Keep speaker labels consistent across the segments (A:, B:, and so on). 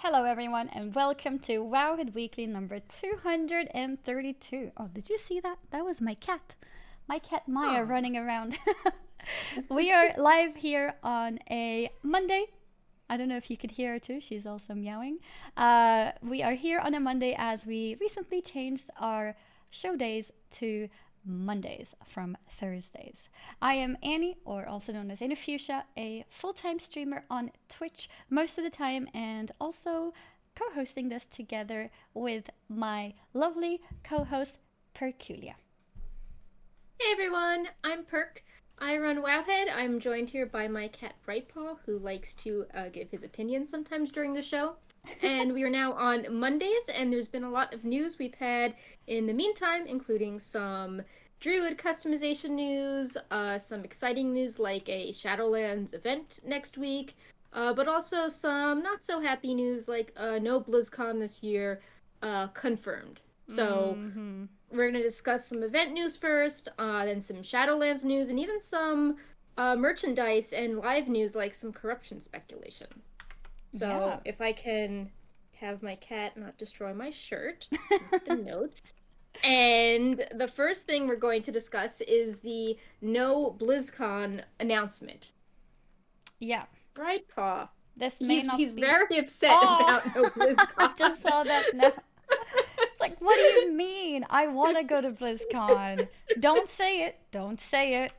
A: Hello, everyone, and welcome to Wowhead Weekly number 232. Oh, did you see that? That was my cat. My cat Maya
B: Aw.
A: running around. We are live here on a Monday. I don't know if you could hear her too. She's also meowing. We are here on a Monday as we recently changed our show days to Mondays from Thursdays. I am Annie, or also known as Annie Fuchsia, a full time streamer on Twitch most of the time, and also co hosting this together with my lovely co host, Perculia.
B: Hey everyone, I'm Perk. I run Wowhead. I'm joined here by my cat Brightpaw, who likes to give his opinion sometimes during the show. And we are now on Mondays, and there's been a lot of news we've had in the meantime, including some Druid customization news, some exciting news like a Shadowlands event next week, but also some not so happy news like no BlizzCon this year confirmed. So
A: Mm-hmm.
B: we're going to discuss some event news first, then some Shadowlands news, and even some merchandise and live news like some corruption speculation.
A: Yeah.
B: So, if I can have my cat not destroy my shirt, with the notes. And the first thing we're going to discuss is the no BlizzCon announcement.
A: Yeah.
B: Brightpaw.
A: This may
B: He's
A: not be.
B: very upset
A: Oh!
B: about no
A: I
B: BlizzCon.
A: just saw that now. It's like, what do you mean? I want to go to BlizzCon. Don't say it. Don't say it.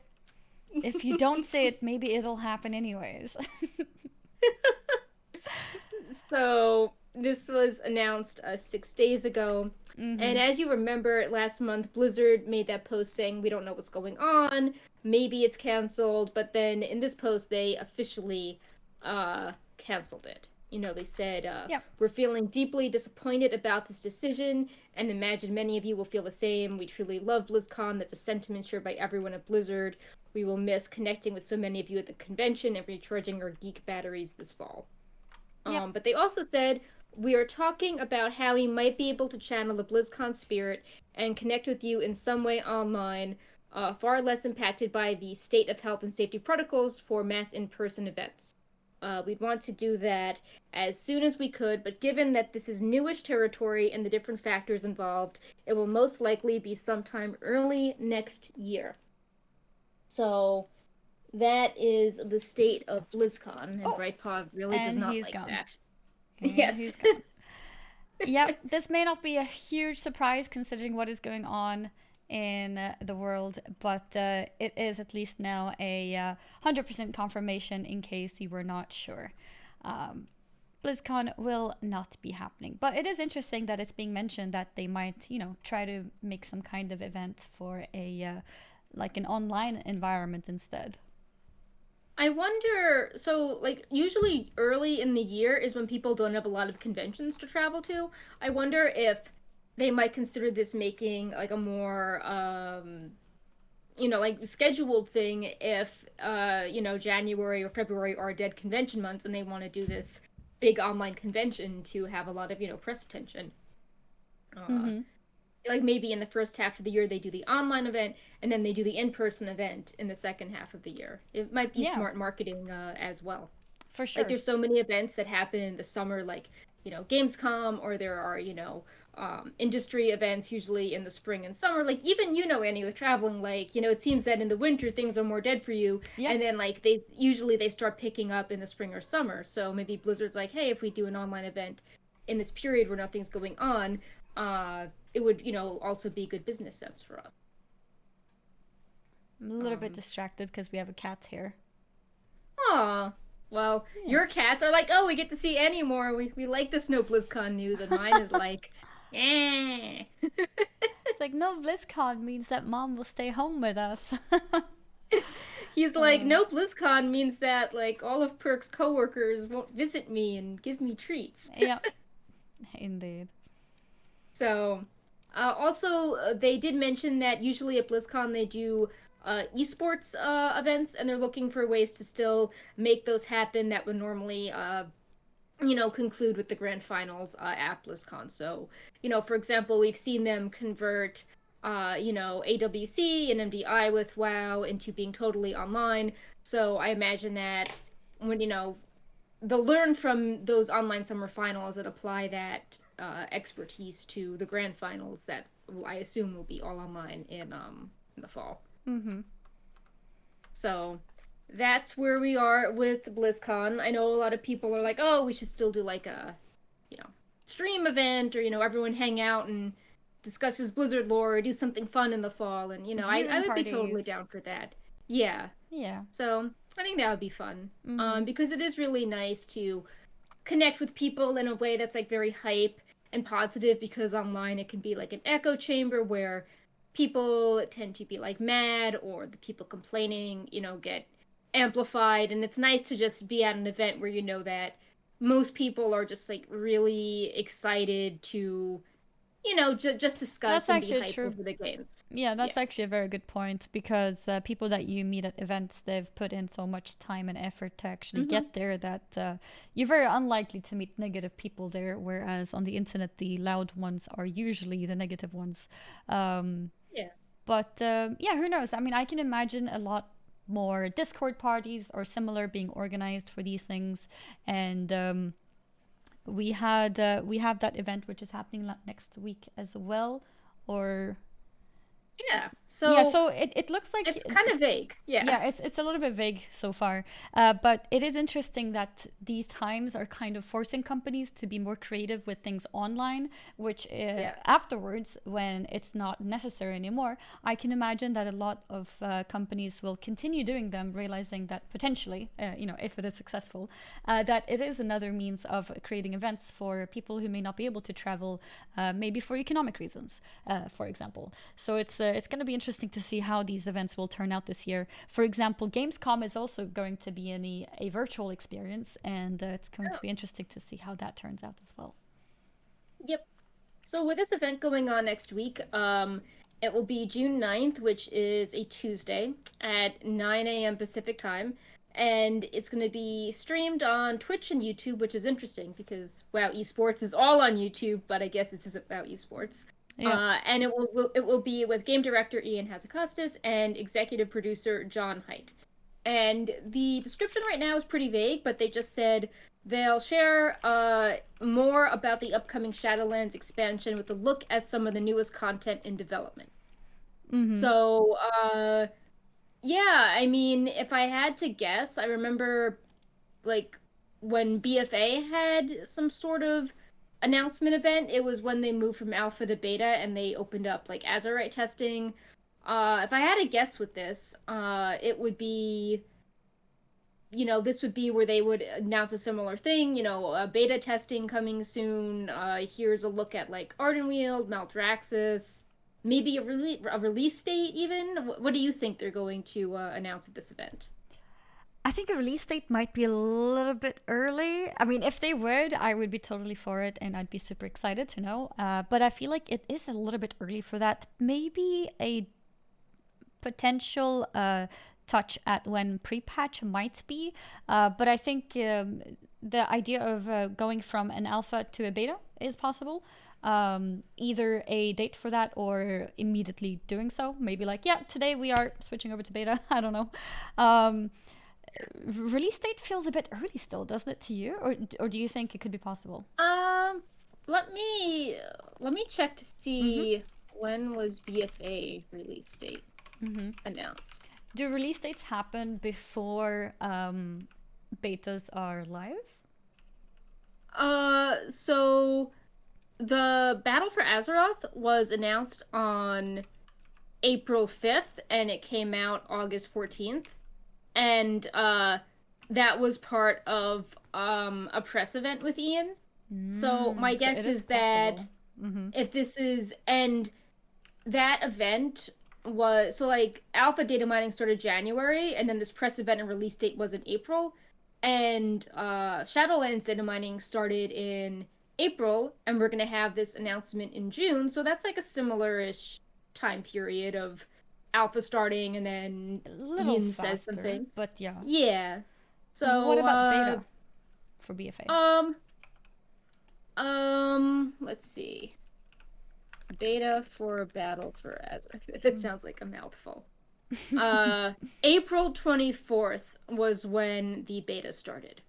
A: If you don't say it, maybe it'll happen anyways.
B: So this was announced 6 days ago.
A: Mm-hmm.
B: And as you remember, last month Blizzard made that post saying we don't know what's going on. Maybe it's canceled, but then in this post they officially canceled it. They said
A: Yeah.
B: we're feeling deeply disappointed about this decision, and imagine many of you will feel the same. We truly love BlizzCon. That's a sentiment shared by everyone at Blizzard. We will miss connecting with so many of you at the convention and recharging our geek batteries this fall.
A: Yep.
B: But they also said we are talking about how we might be able to channel the BlizzCon spirit and connect with you in some way online, far less impacted by the state of health and safety protocols for mass in-person events. We'd want to do that as soon as we could, but given that this is newish territory and the different factors involved, it will most likely be sometime early next year. So that is the state of BlizzCon, and
A: Oh,
B: Brightpaw really does
A: and
B: not
A: he's
B: like
A: gone.
B: that.
A: And
B: Yes.
A: he's gone. Yep. This may not be a huge surprise considering what is going on in the world, but it is at least now a 100% confirmation in case you were not sure. Um, BlizzCon will not be happening. But it is interesting that it's being mentioned that they might, try to make some kind of event for a like an online environment instead.
B: I wonder, so like usually early in the year is when people don't have a lot of conventions to travel to. I wonder if they might consider this making like a more like scheduled thing if January or February are dead convention months and they want to do this big online convention to have a lot of, press attention. Uh
A: Mm-hmm.
B: like maybe in the first half of the year they do the online event and then they do the in-person event in the second half of the year. It might be
A: Yeah,
B: smart marketing as well.
A: for
B: Like
A: sure.
B: there's so many events that happen in the summer, like Gamescom, or there are industry events usually in the spring and summer. Like even Annie, with traveling, like it seems that in the winter things are more dead for you,
A: Yep.
B: and then like they start picking up in the spring or summer. So maybe Blizzard's like, hey, if we do an online event in this period where nothing's going on, it would also be good business sense for us.
A: I'm a little bit
B: Um,
A: distracted because we have a cat here.
B: Aw. Well,
A: Yeah.
B: your cats are like, oh, we get to see Annie more. We like the Snow BlizzCon news, and mine is like, eh.
A: It's like, no, BlizzCon means that mom will stay home with us.
B: He's like,
A: uh,
B: no BlizzCon means that like all of Perk's coworkers won't visit me and give me treats.
A: yep, indeed.
B: So, also, they did mention that usually at BlizzCon they do esports events, and they're looking for ways to still make those happen that would normally conclude with the grand finals at BlizzCon. So, for example, we've seen them convert, AWC and MDI with WoW into being totally online. So I imagine that when, they'll learn from those online summer finals and apply that expertise to the grand finals that I assume will be all online in the fall.
A: Mm-hmm.
B: So that's where we are with BlizzCon. I know a lot of people are like, oh, we should still do like a, you know, stream event or, everyone hang out and discusses Blizzard lore or do something fun in the fall. And, I
A: Viewing
B: would be totally
A: parties.
B: down for that. Yeah.
A: Yeah.
B: So I think that would be fun.
A: Mm-hmm.
B: Because it is really nice to connect with people in a way that's like very hype and positive because online it can be like an echo chamber where people tend to be like mad or the people complaining, get amplified, and it's nice to just be at an event where that most people are just like really excited to just
A: That's
B: discuss and be
A: actually
B: hype
A: true.
B: over the games.
A: Yeah,
B: Yeah.
A: that's actually a very good point because people that you meet at events, they've put in so much time and effort to actually
B: Mm-hmm.
A: get there that you're very unlikely to meet negative people there. Whereas on the internet, the loud ones are usually the negative ones. Um,
B: Yeah.
A: but yeah, who knows? I mean, I can imagine a lot more Discord parties or similar being organized for these things, and we have that event which is happening next week as well, or
B: Yeah.
A: yeah.
B: So
A: So it looks like
B: it's kind of vague. Yeah.
A: yeah, it's a little bit vague so far, but it is interesting that these times are kind of forcing companies to be more creative with things online. Which
B: Yeah.
A: afterwards, when it's not necessary anymore, I can imagine that a lot of companies will continue doing them, realizing that potentially, if it is successful, that it is another means of creating events for people who may not be able to travel, maybe for economic reasons, for example. So it's going to be interesting to see how these events will turn out this year. For example, Gamescom is also going to be a virtual experience, and it's going
B: Oh,
A: to be interesting to see how that turns out as well.
B: yep. So with this event going on next week, it will be June 9th, which is a Tuesday at 9 a.m. Pacific time. And it's going to be streamed on Twitch and YouTube, which is interesting because WoW Esports is all on YouTube, but I guess this isn't WoW Esports.
A: Yeah.
B: And it will be with game director Ian Hazacostas and executive producer John Haidt. And the description right now is pretty vague, but they just said they'll share more about the upcoming Shadowlands expansion with a look at some of the newest content in development.
A: Mm-hmm.
B: So, yeah, I mean, if I had to guess, I remember like when BFA had some sort of announcement event, it was when they moved from alpha to beta and they opened up like Azurite testing. If I had to guess with this, it would be this would be where they would announce a similar thing, beta testing coming soon. Here's a look at like Ardenweald, Maldraxxus, maybe a release date even. What do you think they're going to announce at this event?
A: I think a release date might be a little bit early. I mean, if they would, I would be totally for it and I'd be super excited to know. But I feel like it is a little bit early for that. Maybe a potential touch at when pre-patch might be. But I think the idea of going from an alpha to a beta is possible. Either a date for that or immediately doing so. Maybe like, yeah, today we are switching over to beta. I don't know. Um, Release date feels a bit early still, doesn't it to you? Or do you think it could be possible?
B: Um, let me check to
A: Mm-hmm.
B: see when was BFA release date
A: Mm-hmm.
B: announced.
A: Do release dates happen before betas are live?
B: So the Battle for Azeroth was announced on April 5th and it came out August 14th. And that was part of a press event with Ian. So my
A: So it
B: guess
A: is
B: is that
A: possible. Mm-hmm.
B: if this is and that event was so like alpha data mining started January and then this press event and release date was in April and Shadowlands data mining started in April and we're going to have this announcement in June, so that's like a similar-ish time period of alpha starting and then
A: A little
B: Ian says
A: faster,
B: something.
A: but yeah.
B: Yeah.
A: What
B: So
A: about beta for BFA?
B: um let's see. Beta for Battle for Azeroth. That
A: Mm.
B: sounds like a mouthful. Uh, April 24th was when the beta started.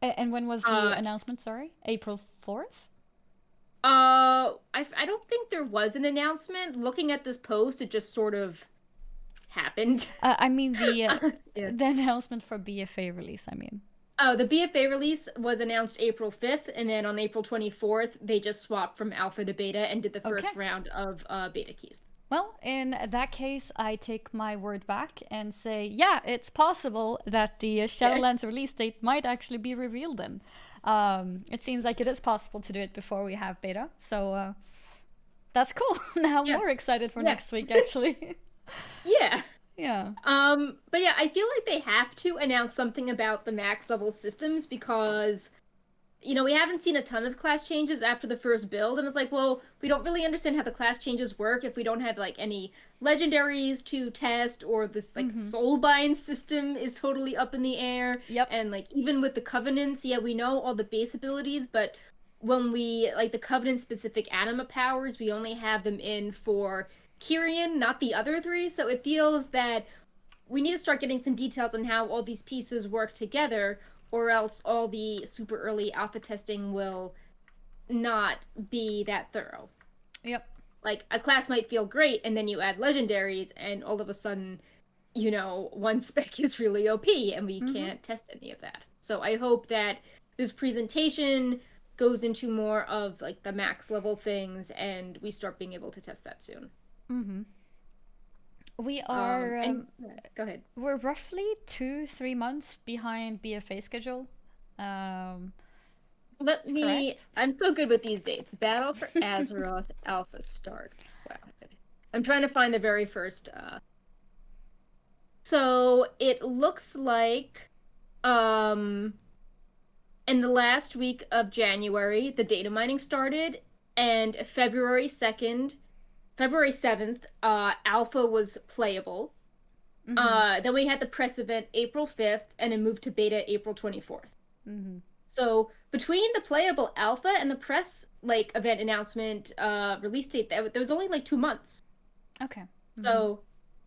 A: And when was the
B: Uh,
A: announcement? Sorry, April 4th?
B: I don't think there was an announcement. Looking at this post, it just sort of happened.
A: I mean
B: Yeah.
A: the announcement for BFA release. I mean.
B: Oh, the BFA release was announced April 5th, and then on April 24th, they just swapped from alpha to beta and did the
A: Okay.
B: first round of beta keys.
A: Well, in that case, I take my word back and say, yeah, it's possible that the
B: Yeah.
A: Shadowlands release date might actually be revealed then. It seems like it is possible to do it before we have beta, so that's cool. Now I'm
B: Yeah.
A: more excited for
B: Yeah.
A: next week, actually.
B: Yeah.
A: Yeah.
B: But yeah, I feel like they have to announce something about the max level systems because we haven't seen a ton of class changes after the first build, and it's like, well, we don't really understand how the class changes work if we don't have like any legendaries to test, or this like
A: Mm-hmm.
B: soulbind system is totally up in the air.
A: Yep.
B: And like even with the covenants, yeah, we know all the base abilities, but when we like the covenant specific anima powers, we only have them in for Kyrian, not the other three. So it feels that we need to start getting some details on how all these pieces work together, or else all the super early alpha testing will not be that thorough.
A: Yep.
B: Like a class might feel great, and then you add legendaries, and all of a sudden, one spec is really OP, and we
A: Mm-hmm.
B: can't test any of that. So I hope that this presentation goes into more of like the max level things, and we start being able to test that soon.
A: Mm-hmm. We are
B: And go ahead.
A: we're roughly 2-3 months behind BFA schedule. Um, correct?
B: I'm so good with these dates. Battle for Azeroth Alpha start. Wow. I'm trying to find the very first. So it looks like um in the last week of January, the data mining started, and February 7th, Alpha was playable.
A: Mm-hmm.
B: Then we had the press event April 5th, and it moved to beta April 24th.
A: Mm-hmm.
B: So between the playable alpha and the press like event announcement release date, there was only like 2 months.
A: Okay. Mm-hmm.
B: So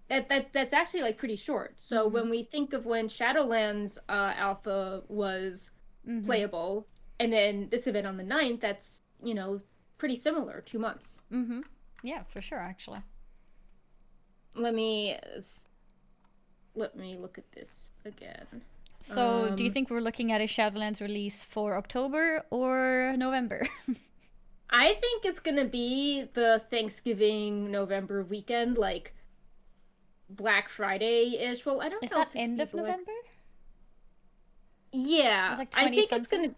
B: that's actually like pretty short. So
A: Mm-hmm.
B: when we think of when Shadowlands alpha was
A: Mm-hmm.
B: playable, and then this event on the 9th, that's pretty similar, 2 months.
A: Mm-hmm. Yeah, for sure, actually.
B: Let me let me look at this again.
A: So, do you
B: Um,
A: think we're looking at a Shadowlands release for October or November?
B: I think it's gonna be the Thanksgiving November weekend, like Black Friday-ish. Well, I don't
A: Is
B: know
A: that
B: if it's
A: end
B: be
A: of
B: Black.
A: November? It's
B: Yeah,
A: like
B: I
A: 20
B: think it's
A: something?
B: gonna.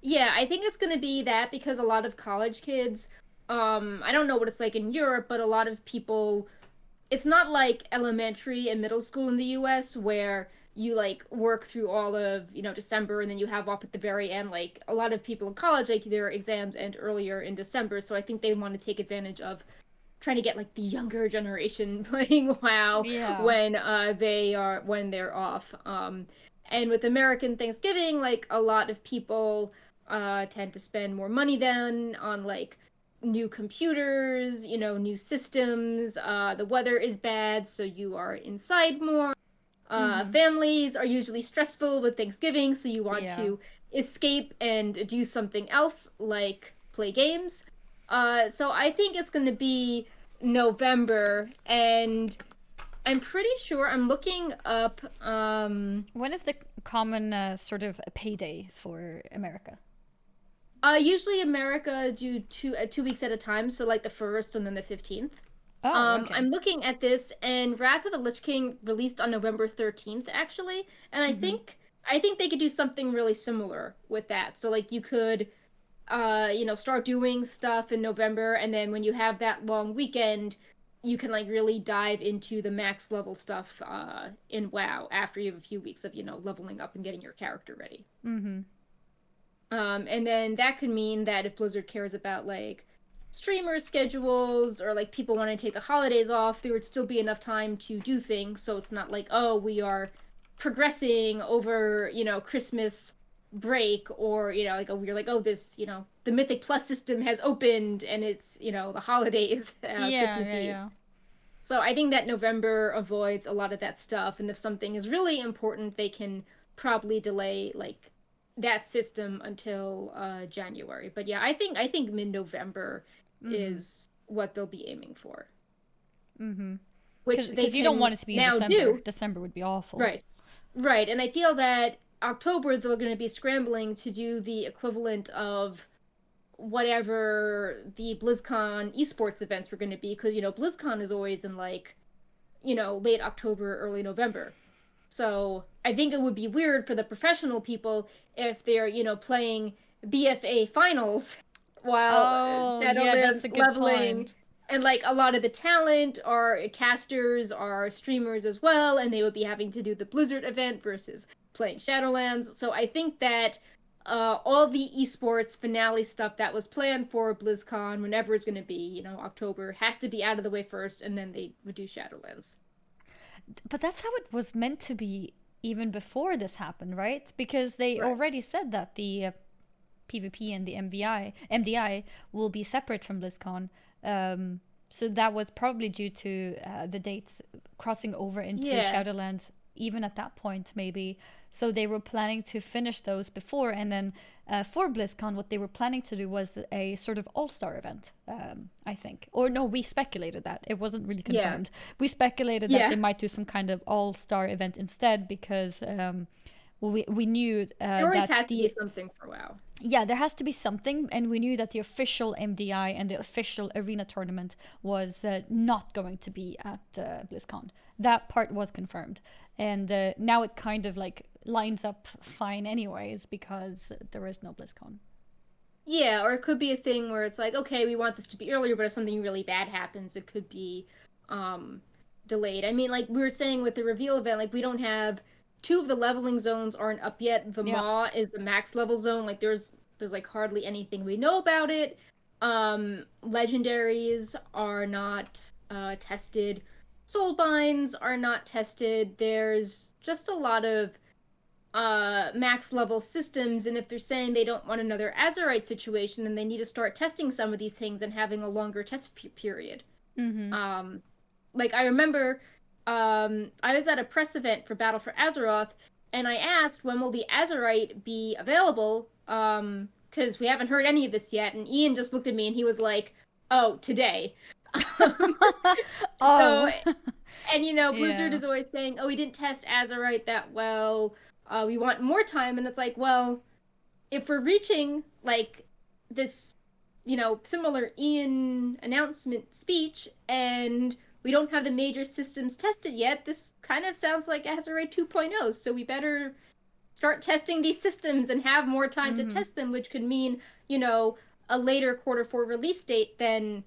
B: Yeah, I think it's gonna be that because a lot of college kids. I don't know what it's like in Europe, but a lot of people. It's not like elementary and middle school in the U.S. where you like work through all of December and then you have off at the very end. Like a lot of people in college, like their exams end earlier in December, so I think they want to take advantage of trying to get like the younger generation playing WoW
A: Yeah.
B: when they're off. And with American Thanksgiving, like a lot of people tend to spend more money then on like new computers, new systems. The weather is bad, so you are inside more.
A: Mm-hmm.
B: Families are usually stressful with Thanksgiving, so you want
A: Yeah.
B: to escape and do something else like play games. So I think it's going to be November, and I'm pretty sure I'm looking up.
A: When is the common sort of payday for America?
B: Usually America do 2 weeks at a time, so like the first and then the 15th.
A: Oh, okay.
B: I'm looking at this, and Wrath of the Lich King released on November 13th, actually, and I
A: Mm-hmm.
B: think I think they could do something really similar with that. So like you could start doing stuff in November, and then when you have that long weekend, you can like really dive into the max level stuff in WoW after you have a few weeks of leveling up and getting your character ready.
A: Mm-hmm.
B: And then that could mean that if Blizzard cares about like streamer schedules or like people want to take the holidays off, there would still be enough time to do things. So it's not like, oh, we are progressing over, Christmas break, or, like, oh, we're like, oh, this, the Mythic Plus system has opened and it's, the holidays,
A: Yeah,
B: Christmas
A: yeah,
B: Eve.
A: yeah.
B: So I think that November avoids a lot of that stuff. And if something is really important, they can probably delay like that system until January. But yeah, I think mid-November is what they'll be aiming for.
A: Mm-hmm.
B: Which they
A: Because you don't
B: can
A: want it to be in
B: now
A: December.
B: do.
A: December would be awful.
B: Right. Right. And I feel that October they're going to be scrambling to do the equivalent of whatever the BlizzCon esports events were going to be, because BlizzCon is always in like late October, early November. So I think it would be weird for the professional people if they're playing BFA finals while
A: Oh, yeah, that's
B: Shadowlands
A: a good
B: leveling.
A: point.
B: And like a lot of the talent are casters, are streamers as well, and they would be having to do the Blizzard event versus playing Shadowlands. So I think that all the esports finale stuff that was planned for BlizzCon, whenever it's going to be, October, has to be out of the way first, and then they would do Shadowlands.
A: But that's how it was meant to be even before this happened, right? Because they
B: Right.
A: already said that the PvP and the MDI will be separate from BlizzCon. So that was probably due to the dates crossing over into
B: Yeah.
A: Shadowlands, even at that point, maybe. So they were planning to finish those before, and then for BlizzCon, what they were planning to do was a sort of all-star event, I think. Or no, we speculated that. It wasn't really
B: Yeah.
A: confirmed. We speculated that they
B: Yeah.
A: might do some kind of all-star event instead because we knew
B: There always
A: that
B: has to be
A: the
B: something for WoW.
A: yeah, there has to be something, and we knew that the official MDI and the official arena tournament was not going to be at BlizzCon. That part was confirmed, and now it kind of like lines up fine, anyways, because there is no BlizzCon.
B: Yeah, or it could be a thing where it's like, okay, we want this to be earlier, but if something really bad happens, it could be um delayed. I mean, like we were saying with the reveal event, like we don't have two of the leveling zones aren't up yet. The
A: Yeah.
B: Maw is the max level zone. Like there's like hardly anything we know about it. Legendaries are not tested. Soulbinds are not tested. There's just a lot of max level systems, and if they're saying they don't want another Azerite situation, then they need to start testing some of these things and having a longer test period.
A: Mm-hmm.
B: um like I remember I was at a press event for Battle for Azeroth, and I asked when will the Azerite be available, because we haven't heard any of this yet, and Ian just looked at me and he was like, oh, today. So,
A: Oh.
B: and Blizzard
A: Yeah.
B: is always saying, oh, we didn't test Azerite that well, we want more time. And it's like, well, if we're reaching like this similar Ian announcement speech, and we don't have the major systems tested yet, this kind of sounds like Azerite 2.0. So we better start testing these systems and have more time to
A: Mm-hmm.
B: test them, which could mean a later quarter 4 release date than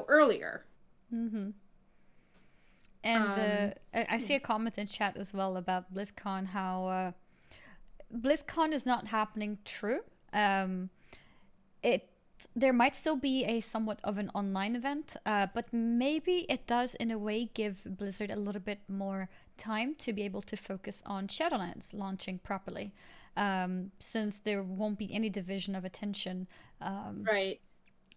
B: earlier.
A: Mm-hmm. And
B: um
A: I see a comment in chat as well about BlizzCon, how BlizzCon is not happening. True. Um, it there might still be a somewhat of an online event, but maybe it does in a way give Blizzard a little bit more time to be able to focus on Shadowlands launching properly, since there won't be any division of attention
B: right.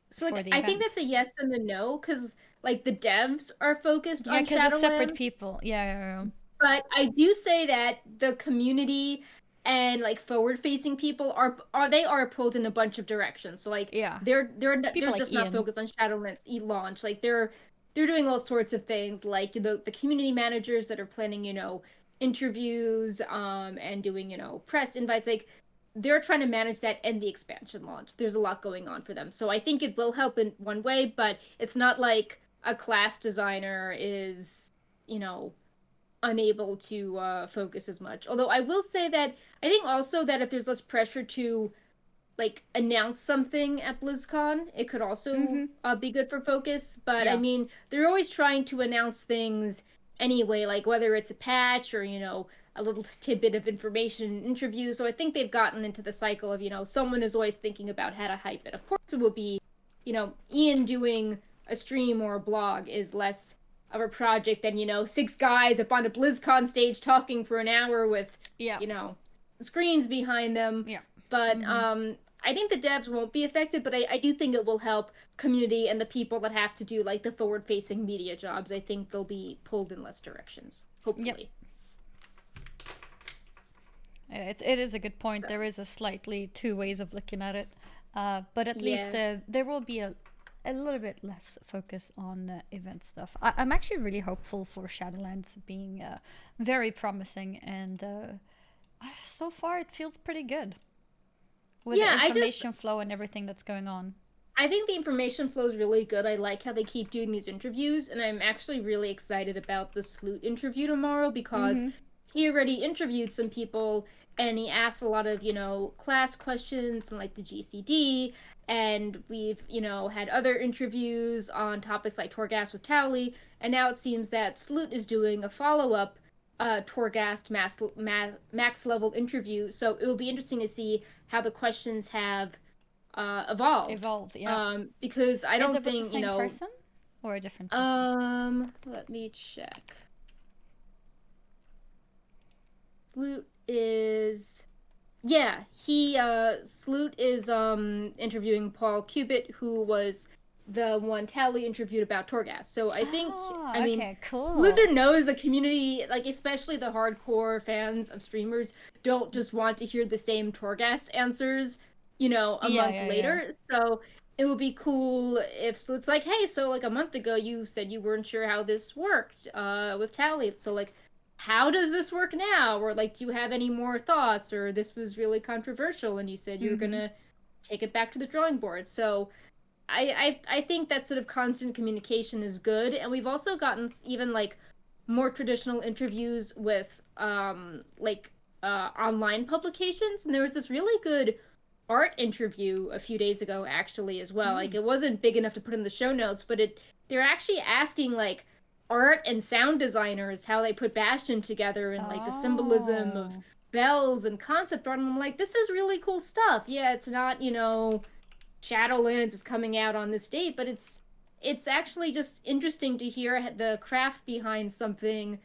B: So
A: for
B: like
A: the
B: I think
A: event.
B: that's a yes and a no, because like the devs are focused
A: Yeah,
B: on
A: because it's separate
B: Shadowlands,
A: people. Yeah, yeah,
B: but I do say that the community and like forward facing people are pulled in a bunch of directions. So like
A: yeah.
B: they're
A: People like
B: just not
A: Ian.
B: focused on Shadowlands launch. Like they're doing all sorts of things, like the community managers that are planning interviews and doing press invites. Like they're trying to manage that and the expansion launch. There's a lot going on for them. So I think it will help in one way, but it's not like a class designer is, you know, unable to focus as much. Although I will say that I think also that if there's less pressure to like announce something at BlizzCon, it could also
A: Mm-hmm.
B: be good for focus. But I
A: Yeah.
B: mean, they're always trying to announce things anyway, like whether it's a patch or a little tidbit of information in interviews. So I think they've gotten into the cycle of someone is always thinking about how to hype it. Of course, it will be Ian doing a stream or a blog is less of a project than six guys up on a BlizzCon stage talking for an hour with
A: Yeah.
B: you know screens behind them.
A: Yeah.
B: But
A: Mm-hmm.
B: I think the devs won't be affected, but I do think it will help community and the people that have to do like the forward facing media jobs. I think they'll be pulled in less directions,
A: Yep.
B: hopefully.
A: It is a good point.
B: So
A: There is a slightly two ways of looking at it, but at least
B: yeah.
A: there will be a little bit less focus on event stuff. I'm actually really hopeful for Shadowlands being very promising, and so far it feels pretty good with the
B: Yeah,
A: information flow and everything that's going on.
B: I think the information flow is really good. I like how they keep doing these interviews, and I'm actually really excited about the Sloot interview tomorrow because
A: Mm-hmm.
B: he already interviewed some people and he asked a lot of, class questions and like the GCD, and we've, had other interviews on topics like Torghast with Towley, and now it seems that Sloot is doing a follow-up Torghast max level interview, so it will be interesting to see how the questions have evolved.
A: Evolved, yeah.
B: Because I
A: Is
B: don't
A: it with the
B: think,
A: same person or a different person?
B: let me check. Sloot is Sloot is interviewing Paul Cubitt, who was the one Tally interviewed about Torghast. So I
A: Ah,
B: mean,
A: okay, cool.
B: Blizzard knows the community, like especially the hardcore fans of streamers, don't just want to hear the same Torghast answers, a
A: Yeah,
B: month
A: yeah, yeah.
B: later. So it would be cool if Sloot's like, hey, so like a month ago you said you weren't sure how this worked with Tally. So like how does this work now? Or like, do you have any more thoughts? Or this was really controversial and you said you were
A: Mm-hmm.
B: gonna take it back to the drawing board. So I think that sort of constant communication is good. And we've also gotten even like more traditional interviews with online publications. And there was this really good art interview a few days ago actually as well. Like
A: Mm.
B: it wasn't big enough to put in the show notes, but they're actually asking like art and sound designers how they put Bastion together and like the symbolism of
A: Oh.
B: bells and concept art. And I'm like, this is really cool stuff. Yeah, it's not, Shadowlands is coming out on this date, but it's actually just interesting to hear the craft behind something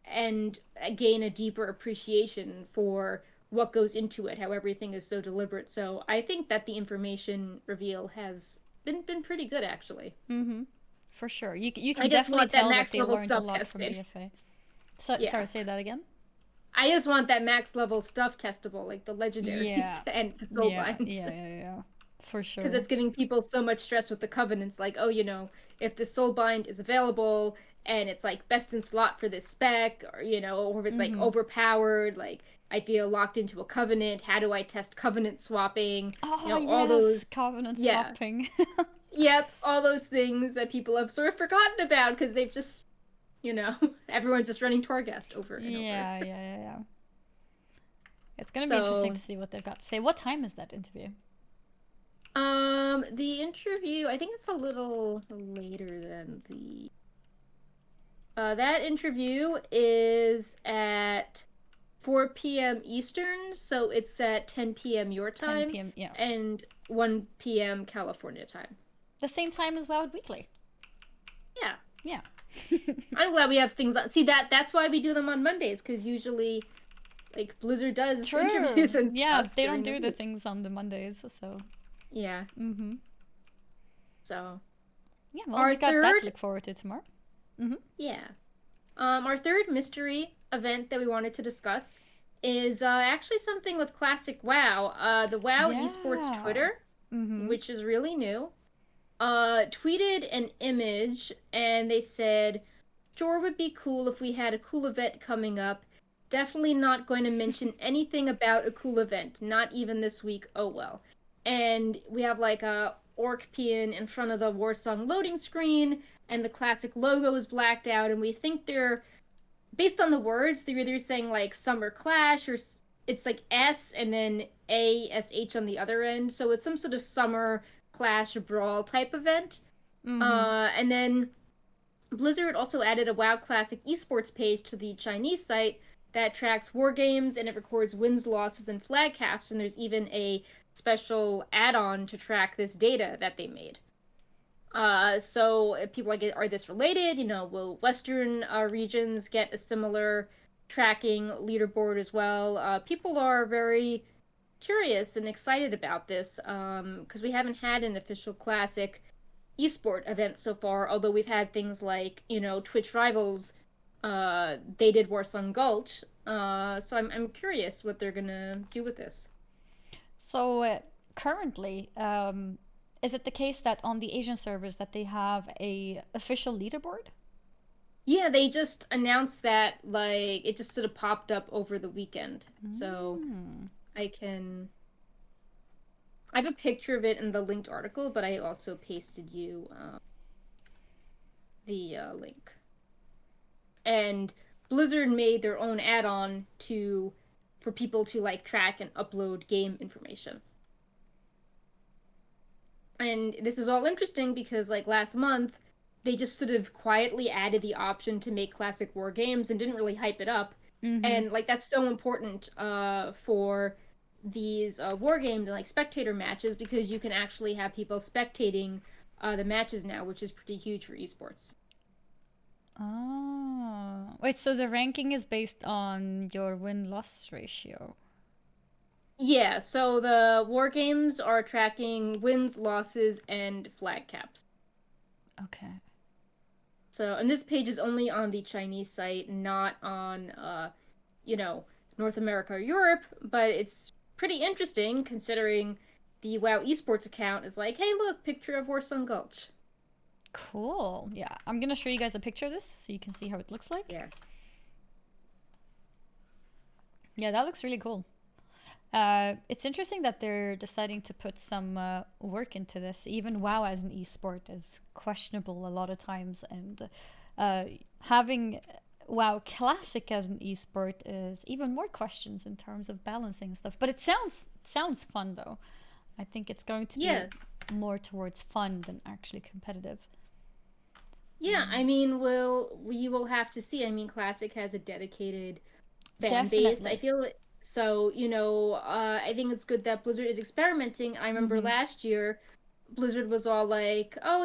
B: and gain a deeper appreciation for what goes into it, how everything is so deliberate. So I think that the information reveal has been pretty good actually.
A: Mm-hmm. For sure. You
B: I
A: can
B: just
A: definitely
B: want that
A: tell that
B: max
A: they
B: level
A: learned a
B: stuff
A: lot from
B: tested.
A: BFA. So,
B: Yeah.
A: sorry, say that again?
B: I just want that max level stuff testable, like the legendaries
A: Yeah.
B: and the
A: Yeah,
B: soulbinds.
A: yeah, yeah, yeah. For
B: Because
A: sure.
B: it's giving people so much stress with the covenants, like, oh, if the soulbind is available and it's like best in slot for this spec, or if it's like
A: Mm-hmm.
B: overpowered, like I feel locked into a covenant, how do I test covenant swapping?
A: Oh,
B: All
A: yes.
B: those,
A: Covenant
B: yeah,
A: swapping.
B: yep, all those things that people have sort of forgotten about because they've just, everyone's just running Torghast over and over.
A: Yeah, yeah, yeah, yeah. It's gonna be interesting
B: So,
A: to see what they've got to say. What time is that interview?
B: the interview, I think it's a little later than the that interview is at 4 p.m. Eastern, so it's at 10 p.m. your
A: 10
B: time
A: p.m. Yeah.
B: and 1 p.m. California time.
A: The same time as Wild Weekly.
B: Yeah.
A: Yeah.
B: I'm glad we have things on. See that's why we do them on Mondays, because usually like Blizzard does
A: True.
B: interviews and
A: Yeah,
B: stuff
A: they don't
B: during the
A: do the
B: week.
A: things on the Mondays, so.
B: Yeah.
A: Mm-hmm.
B: So
A: Yeah, well,
B: our
A: we got that
B: third
A: to look forward to tomorrow. Mm-hmm.
B: yeah. Our third mystery event that we wanted to discuss is actually something with classic WoW. The WoW esports
A: Yeah.
B: Twitter,
A: Mm-hmm.
B: which is really new, tweeted an image and they said, sure would be cool if we had a cool event coming up. Definitely not going to mention anything about a cool event, not even this week. Oh well. And we have like a orc peon in front of the Warsong loading screen, and the classic logo is blacked out, and we think they're based on the words, they're either saying like Summer Clash or it's like S and then ASH on the other end. So it's some sort of Summer Clash Brawl type event.
A: Mm-hmm.
B: And then Blizzard also added a WoW Classic esports page to the Chinese site that tracks war games and it records wins, losses, and flag caps. And there's even a special add-on to track this data that they made. So if people like, are this related? Will Western regions get a similar tracking leaderboard as well? People are very curious and excited about this because we haven't had an official classic esport event so far. Although we've had things like Twitch Rivals, they did Warsong Gulch, So I'm curious what they're gonna do with this.
A: So currently, is it the case that on the Asian servers that they have a official leaderboard?
B: Yeah, they just announced that, like, it just sort of popped up over the weekend. So
A: Mm.
B: I can. I have a picture of it in the linked article, but I also pasted you the link. And Blizzard made their own add-on to for people to like track and upload game information. And this is all interesting because like last month they just sort of quietly added the option to make classic war games and didn't really hype it up.
A: Mm-hmm.
B: And like that's so important for these war games and like spectator matches because you can actually have people spectating the matches now, which is pretty huge for esports.
A: Oh. Wait, so the ranking is based on your win-loss ratio.
B: Yeah, so the war games are tracking wins, losses, and flag caps.
A: Okay.
B: So, and this page is only on the Chinese site, not on, you know, North America or Europe, but it's pretty interesting considering the WoW esports account is like, hey, look, picture of Warsong Gulch.
A: Cool. Yeah, I'm gonna show you guys a picture of this so you can see how it looks like.
B: Yeah.
A: Yeah, that looks really cool. It's interesting that they're deciding to put some work into this. Even WoW as an esport is questionable a lot of times, and uh, having WoW Classic as an esport is even more questions in terms of balancing and stuff. But it sounds fun though. I think it's going to be
B: Yeah.
A: more towards fun than actually competitive.
B: Yeah, I mean, we will have to see. I mean, Classic has a dedicated fan base. I
A: Definitely.
B: feel so, I think it's good that Blizzard is experimenting. I remember
A: Mm-hmm.
B: last year Blizzard was all like, "Oh,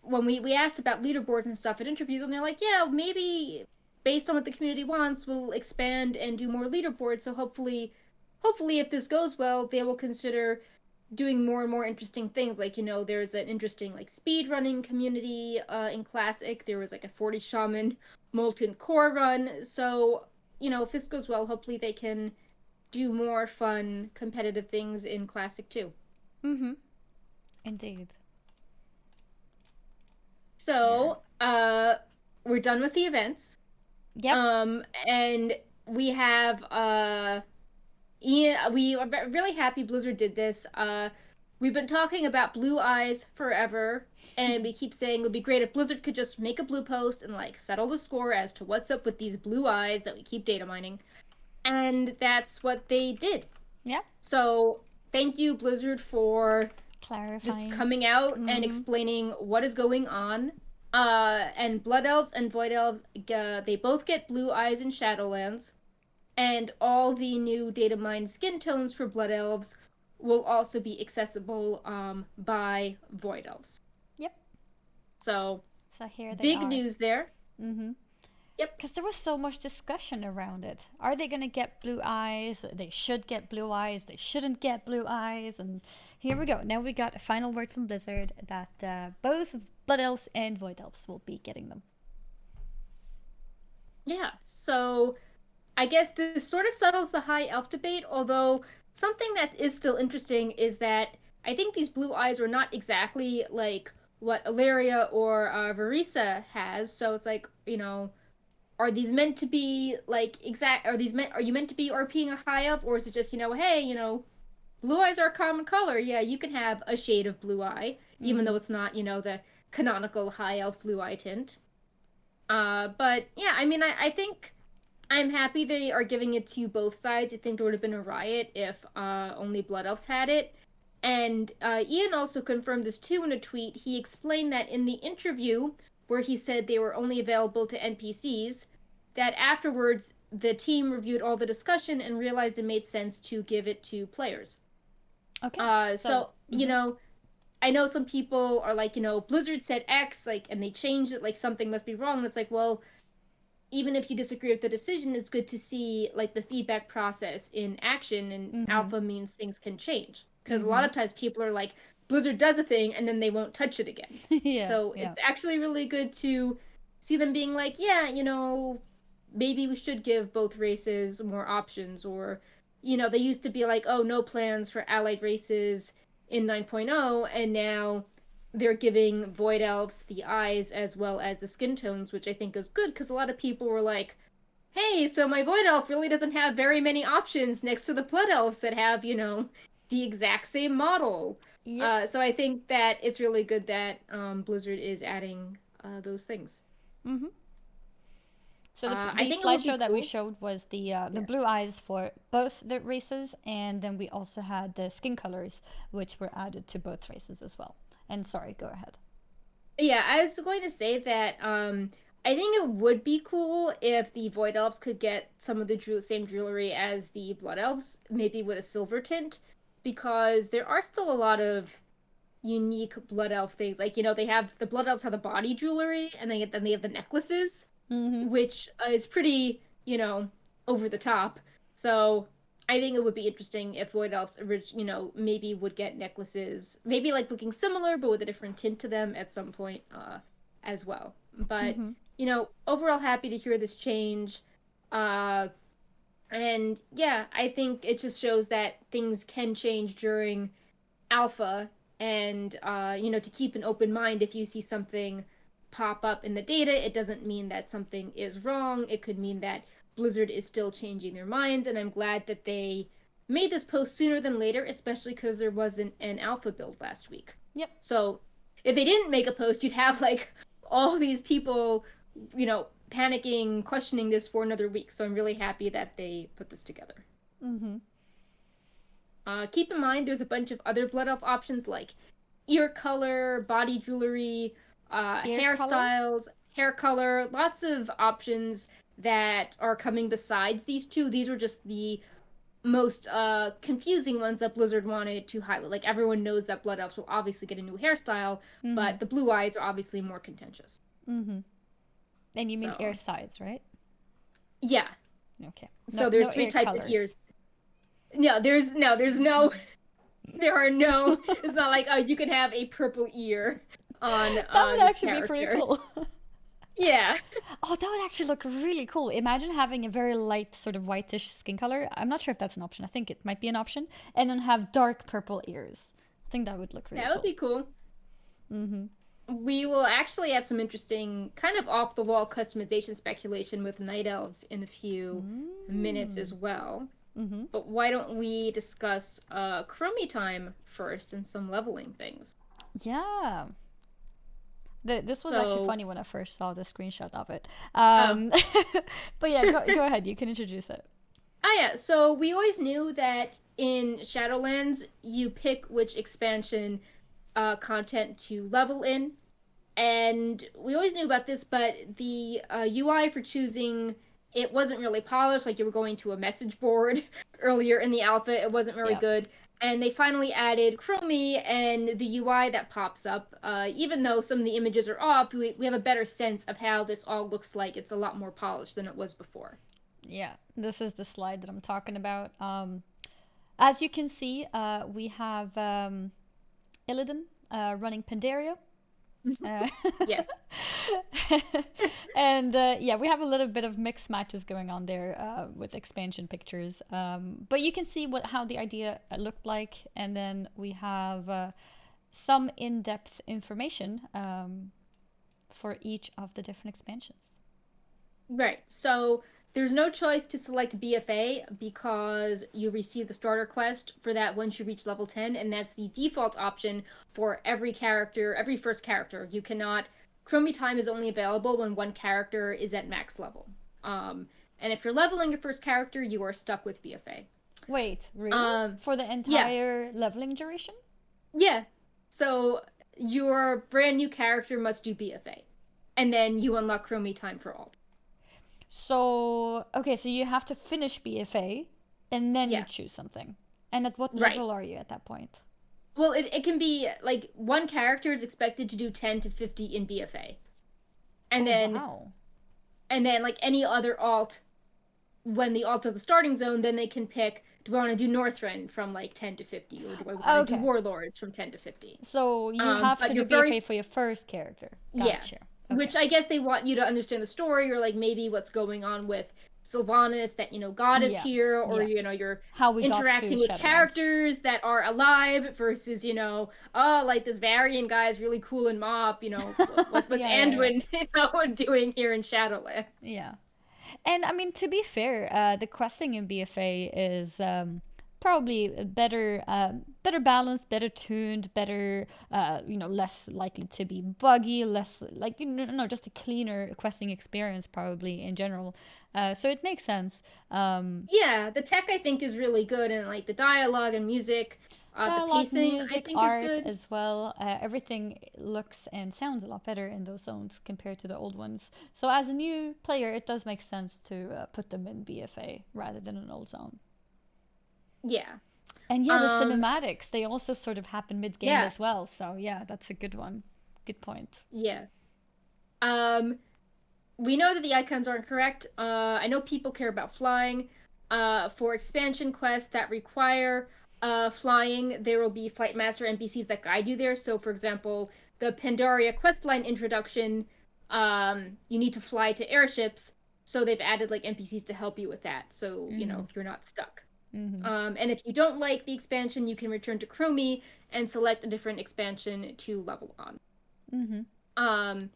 B: when we asked about leaderboards and stuff at interviews, and they're like, yeah, maybe based on what the community wants, we'll expand and do more leaderboards. So hopefully, if this goes well, they will consider doing more and more interesting things. Like, there's an interesting like speed running community in Classic. There was like a 40 Shaman Molten Core run. So, if this goes well, hopefully they can do more fun competitive things in Classic too.
A: Mm-hmm. Indeed. Yeah.
B: So, we're done with the events.
A: Yep.
B: And we have Ian, we are really happy Blizzard did this. We've been talking about blue eyes forever, and we keep saying it would be great if Blizzard could just make a blue post and like settle the score as to what's up with these blue eyes that we keep data mining. And that's what they did.
A: Yep.
B: So thank you, Blizzard, for just
A: Clarifying.
B: coming out and
A: Mm-hmm.
B: explaining what is going on. And Blood Elves and Void Elves, they both get blue eyes in Shadowlands, and all the new data mined skin tones for Blood Elves will also be accessible by Void Elves.
A: Yep.
B: So,
A: So here they
B: big
A: are.
B: news there.
A: Mm-hmm.
B: Yep.
A: Because there was so much discussion around it. Are they going to get blue eyes? They should get blue eyes. They shouldn't get blue eyes. And here we go. Now we got a final word from Blizzard that both Blood Elves and Void Elves will be getting them.
B: Yeah. So, I guess this sort of settles the high elf debate, although something that is still interesting is that I think these blue eyes were not exactly like what Ilaria or Varisa has. So it's like, are these meant to be like exact? Are you meant to be RPing a high elf, or is it just hey, blue eyes are a common color? Yeah, you can have a shade of blue eye, even
A: Mm-hmm.
B: though it's not the canonical high elf blue eye tint. But yeah, I mean, I think I'm happy they are giving it to both sides. I think there would have been a riot if only Blood Elves had it. And Ian also confirmed this too in a tweet. He explained that in the interview where he said they were only available to NPCs, that afterwards the team reviewed all the discussion and realized it made sense to give it to players.
A: Okay. So,
B: So,
A: mm-hmm.
B: I know some people are like, Blizzard said X, like, and they changed it, like something must be wrong. And it's like, well, even if you disagree with the decision, it's good to see like the feedback process in action, and
A: Mm-hmm.
B: alpha means things can change. Because a lot
A: Mm-hmm.
B: of times people are like, Blizzard does a thing and then they won't touch it again.
A: Yeah.
B: So
A: Yeah.
B: it's actually really good to see them being like, yeah, maybe we should give both races more options, or they used to be like, oh, no plans for allied races in 9.0, and now they're giving Void Elves the eyes as well as the skin tones, which I think is good because a lot of people were like, hey, so my Void Elf really doesn't have very many options next to the Blood Elves that have, the exact same model.
A: Yep.
B: So I think that it's really good that Blizzard is adding those things.
A: Mm-hmm. So
B: I
A: the
B: think it would be
A: slideshow that we
B: cool.
A: showed was the
B: Yeah.
A: blue eyes for both the races, and then we also had the skin colors, which were added to both races as well. And sorry, go ahead.
B: Yeah, I was going to say that I think it would be cool if the Void Elves could get some of the same jewelry as the Blood Elves, maybe with a silver tint, because there are still a lot of unique Blood Elf things. Like, they have the Blood Elves have the body jewelry, and then they have the necklaces,
A: Mm-hmm.
B: which is pretty, over the top. So I think it would be interesting if Void Elves, maybe would get necklaces, maybe like looking similar but with a different tint to them at some point, as well. But
A: Mm-hmm.
B: overall happy to hear this change. Uh, and yeah, I think it just shows that things can change during alpha, and to keep an open mind. If you see something pop up in the data, it doesn't mean that something is wrong. It could mean that Blizzard is still changing their minds, and I'm glad that they made this post sooner than later, especially because there wasn't an alpha build last week.
A: Yep.
B: So if they didn't make a post, you'd have like all these people panicking, questioning this for another week. So I'm really happy that they put this together.
A: Mm-hmm.
B: Keep in mind, there's a bunch of other Blood Elf options like ear color, body jewelry,
A: Ear color.
B: hairstyles, hair color, lots of options that are coming besides these two. These were just the most confusing ones that Blizzard wanted to highlight. Like, everyone knows that Blood Elves will obviously get a new hairstyle,
A: Mm-hmm.
B: but the blue eyes are obviously more contentious.
A: Mm-hmm. And you mean ear
B: So,
A: sides, right?
B: yeah.
A: Okay. No,
B: So there's
A: no
B: three
A: ear
B: types of
A: colors.
B: ears. No, there's no there are no. It's not like, oh, you could have a purple ear on
A: That would
B: this
A: actually be pretty
B: character.
A: cool.
B: Yeah.
A: Oh, that would actually look really cool. Imagine having a very light, sort of whitish skin color. I'm not sure if that's an option. I think it might be an option. And then have dark purple ears. I think that would look really
B: That would
A: cool.
B: be cool.
A: Mm-hmm.
B: We will actually have some interesting kind of off the wall customization speculation with night elves in a few minutes as
A: Mm.
B: well.
A: Mm-hmm.
B: But why don't we discuss Chromie time first and some leveling things?
A: Yeah. This was actually
B: So,
A: funny when I first saw the screenshot of it.
B: oh.
A: But yeah, go ahead. You can introduce it.
B: Ah, yeah. So we always knew that in Shadowlands, you pick which expansion content to level in, and we always knew about this, but the UI for choosing it wasn't really polished. Like, you were going to a message board earlier in the alpha, it wasn't very
A: Yeah.
B: good. And they finally added Chromie and the UI that pops up. Even though some of the images are off, we have a better sense of how this all looks like. It's a lot more polished than it was before.
A: Yeah. This is the slide that I'm talking about. As you can see, we have Illidan running Pandaria. Uh,
B: Yes.
A: and yeah, we have a little bit of mixed matches going on there with expansion pictures. But you can see how the idea looked like, and then we have some in-depth information for each of the different expansions.
B: Right. So there's no choice to select BFA because you receive the starter quest for that once you reach level 10, and that's the default option for every character, every first character. You cannot. Chromie time is only available when one character is at max level. And if you're leveling your first character, you are stuck with BFA.
A: Wait, really?
B: Um,
A: For the
B: yeah,
A: entire leveling duration?
B: yeah. So your brand new character must do BFA, and then you unlock Chromie time for all.
A: So, okay, so you have to finish BFA and then you
B: Yeah,
A: choose something. And at what
B: right.
A: level are you at that point?
B: Well, it can be like one character is expected to do 10 to 50 in BFA. And
A: Oh,
B: then
A: wow.
B: like any other alt, when the alt is the starting zone, then they can pick, do I want to do Northrend from like 10 to 50, or do I want to do
A: Okay.
B: Warlords from 10 to 50?
A: So you have
B: But
A: to do
B: you're very
A: BFA for your first character.
B: yeah.
A: Gotcha. Okay.
B: which I guess they want you to understand the story, or like maybe what's going on with Sylvanas, that God is
A: Yeah.
B: here, or
A: Yeah.
B: you're
A: How we got to
B: interacting with
A: Shadowlands.
B: characters that are alive versus oh, like this Varian guy is really cool in Mop, what's
A: Yeah, yeah, yeah.
B: Anduin doing here in Shadowlands.
A: Yeah. And I mean, to be fair, the questing in BFA is probably better balanced, better tuned, better, less likely to be buggy, less like no, just a cleaner questing experience probably in general. So it makes sense.
B: Yeah, the tech I think is really good, and like the dialogue and music, the
A: Dialogue,
B: pacing I
A: music,
B: think is
A: art
B: good.
A: as well. Everything looks and sounds a lot better in those zones compared to the old ones. So as a new player, it does make sense to put them in BFA rather than an old zone.
B: Yeah.
A: And yeah, the
B: Um,
A: cinematics, they also sort of happen mid game
B: yeah,
A: as well. So yeah, that's a good one. Good point.
B: yeah. Um, we know that the icons aren't correct. I know people care about flying. For expansion quests that require flying, there will be Flight Master NPCs that guide you there. So, for example, the Pandaria questline introduction, you need to fly to airships. So they've added like NPCs to help you with that. So,
A: Mm-hmm.
B: you're not stuck.
A: Mm-hmm.
B: And if you don't like the expansion, you can return to Chromie and select a different expansion to level on.
A: Mm-hmm.
B: Um,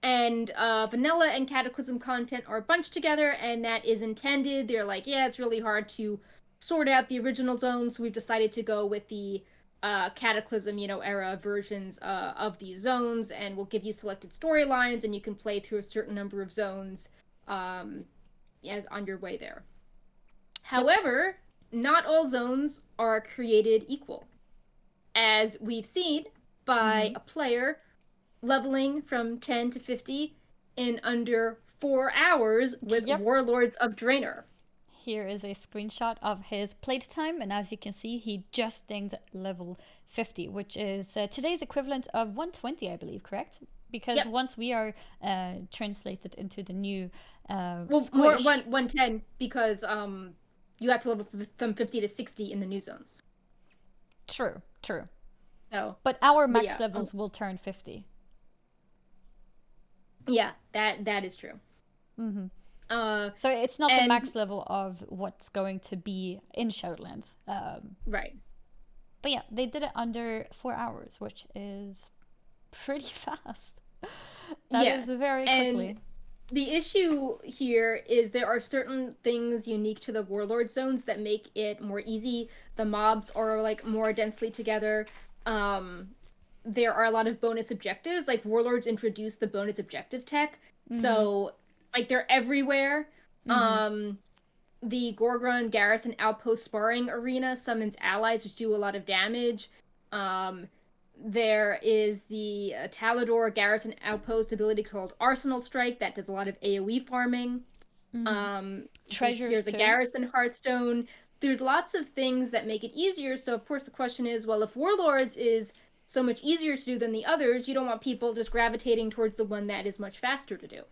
B: and vanilla and cataclysm content are bunched together, and that is intended. They're like, yeah, it's really hard to sort out the original zones, so we've decided to go with the cataclysm era versions of these zones, and we'll give you selected storylines, and you can play through a certain number of zones um, as on your way there.
A: Yep.
B: However, not all zones are created equal, as we've seen by
A: Mm-hmm.
B: a player leveling from 10 to 50 in under 4 hours with
A: Yep.
B: Warlords of Draenor.
A: Here is a screenshot of his playtime, and as you can see, he just dinged level 50, which is today's equivalent of 120, I believe, correct? Because
B: Yep.
A: once we are translated into the new
B: Well, more
A: squish,
B: 110 because you have to level from 50 to 60 in the new zones.
A: true, true.
B: So,
A: But our
B: but
A: max
B: yeah,
A: levels will turn 50.
B: yeah, that is true.
A: Mm-hmm.
B: Uh,
A: So it's not the
B: and
A: max level of what's going to be in Shadowlands.
B: right,
A: But yeah, they did it under 4 hours, which is pretty fast. That
B: yeah,
A: is very
B: and
A: quickly.
B: the issue here is there are certain things unique to the warlord zones that make it more easy. The mobs are like more densely together. Um, there are a lot of bonus objectives. Like warlords introduce the bonus objective tech,
A: Mm-hmm.
B: so like they're everywhere.
A: Mm-hmm.
B: Um, the Gorgrun Garrison Outpost Sparring Arena summons allies which do a lot of damage. Um, there is the Talador Garrison Outpost ability called Arsenal Strike that does a lot of AoE farming.
A: Mm-hmm.
B: Um,
A: Treasures
B: there's a
A: too.
B: Garrison Hearthstone. There's lots of things that make it easier. So, of course, the question is well, if Warlords is so much easier to do than the others, you don't want people just gravitating towards the one that is much faster to do.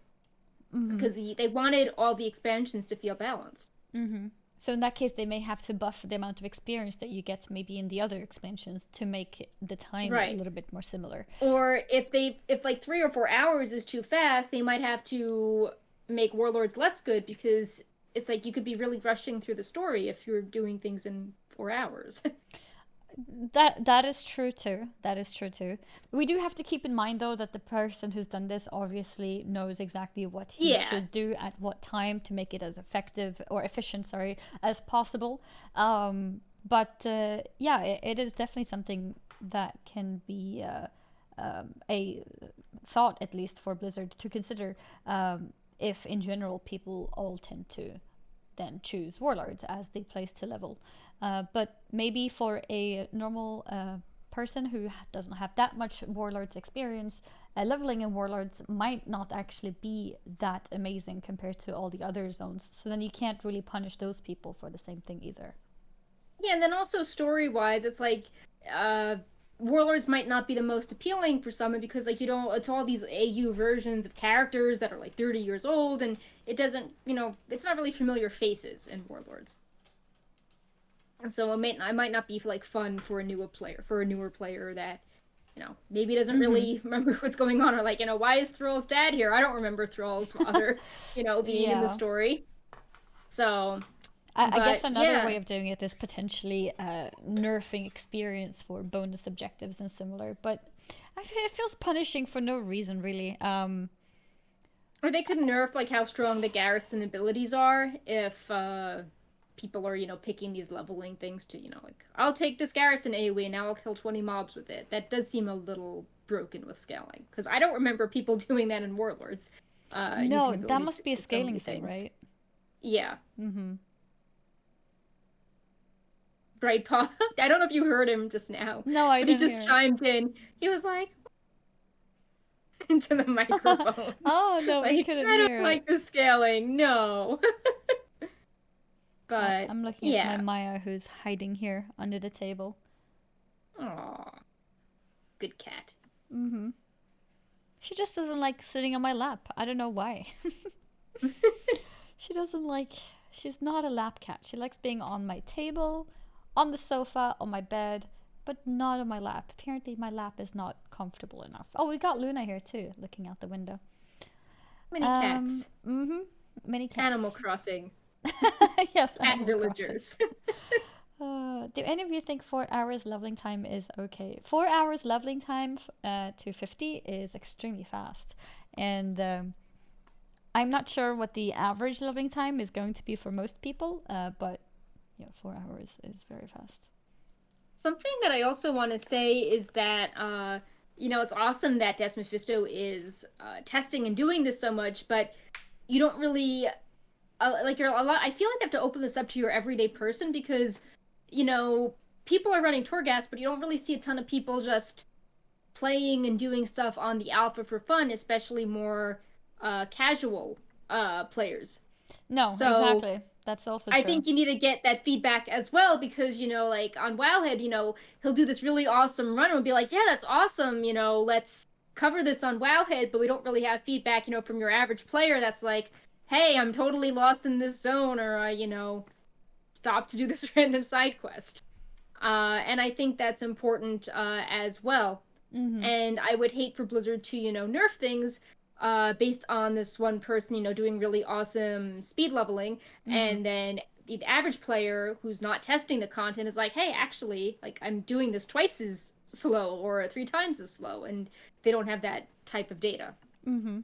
A: Mm-hmm.
B: Because they wanted all the expansions to feel balanced.
A: Mm-hmm. So in that case, they may have to buff the amount of experience that you get maybe in the other expansions to make the time a
B: Right.
A: little bit more similar.
B: Or if like 3 or 4 hours is too fast, they might have to make Warlords less good because it's like you could be really rushing through the story if you're doing things in 4 hours.
A: That is true too. That is true too. We do have to keep in mind though that the person who's done this obviously knows exactly what he
B: Yeah.
A: should do at what time to make it as effective or efficient, sorry, as possible. But yeah, it is definitely something that can be a thought at least for Blizzard to consider if in general people all tend to then choose warlords as the place to level. But maybe for a normal person who doesn't have that much warlords experience, leveling in warlords might not actually be that amazing compared to all the other zones. So then you can't really punish those people for the same thing either.
B: Yeah, and then also story-wise, it's like uh Warlords might not be the most appealing for someone because like you don't it's all these AU versions of characters that are like 30 years old and it doesn't, it's not really familiar faces in Warlords. So it might not be like fun for a newer player that maybe doesn't really remember what's going on, or like, why is Thrall's dad here? I don't remember Thrall's father, being in the
A: Yeah.
B: story. So,
A: I guess
B: but
A: another way
B: yeah.
A: of doing it is potentially nerfing experience for bonus objectives and similar, but it feels punishing for no reason, really.
B: Or they could nerf like how strong the garrison abilities are if people are, picking these leveling things to, like, I'll take this garrison AoE and now I'll kill 20 mobs with it. That does seem a little broken with scaling. Because I don't remember people doing that in Warlords, using
A: No, that
B: abilities
A: must
B: to
A: be a
B: kill so
A: scaling
B: many
A: thing,
B: things.
A: right?
B: Yeah.
A: Mm-hmm.
B: Bright Paw. I don't know if you heard him just now,
A: No, I
B: but he
A: didn't
B: just
A: hear it.
B: chimed in. He was like, into the microphone.
A: Oh, no, we
B: Like,
A: couldn't
B: I don't
A: hear it.
B: like the scaling. No. But
A: I'm looking at my
B: yeah.
A: Maya who's hiding here under the table.
B: Aw, good cat.
A: Mm-hmm. She just doesn't like sitting on my lap. I don't know why. She doesn't like. She's not a lap cat. She likes being on my table, on the sofa, on my bed, but not on my lap. Apparently, my lap is not comfortable enough. Oh, we got Luna here too, looking out the window.
B: Many cats.
A: Mm-hmm. Many
B: Animal
A: cats.
B: Crossing.
A: Yes,
B: Cat
A: Animal Crossing.
B: villagers.
A: Do any of you think 4 hours leveling time is okay? 4 hours leveling time to 50 is extremely fast. And I'm not sure what the average leveling time is going to be for most people, but yeah, 4 hours is very fast.
B: Something that I also want to say is that, it's awesome that Des Mephisto is testing and doing this so much, but you don't really like you're a lot. I feel like I have to open this up to your everyday person because, you know, people are running Torghast, but you don't really see a ton of people just playing and doing stuff on the alpha for fun, especially more casual players.
A: No,
B: So
A: exactly. That's also
B: I
A: true.
B: think you need to get that feedback as well because, like on Wowhead, he'll do this really awesome run and be like, yeah, that's awesome, let's cover this on Wowhead, but we don't really have feedback, from your average player that's like, hey, I'm totally lost in this zone, or, stop to do this random side quest. And I think that's important as well.
A: Mm-hmm.
B: And I would hate for Blizzard to, nerf things based on this one person, doing really awesome speed leveling,
A: Mm-hmm.
B: and then the average player who's not testing the content is like, hey, actually, like I'm doing this twice as slow or 3 times as slow, and they don't have that type of data.
A: Mm-hmm.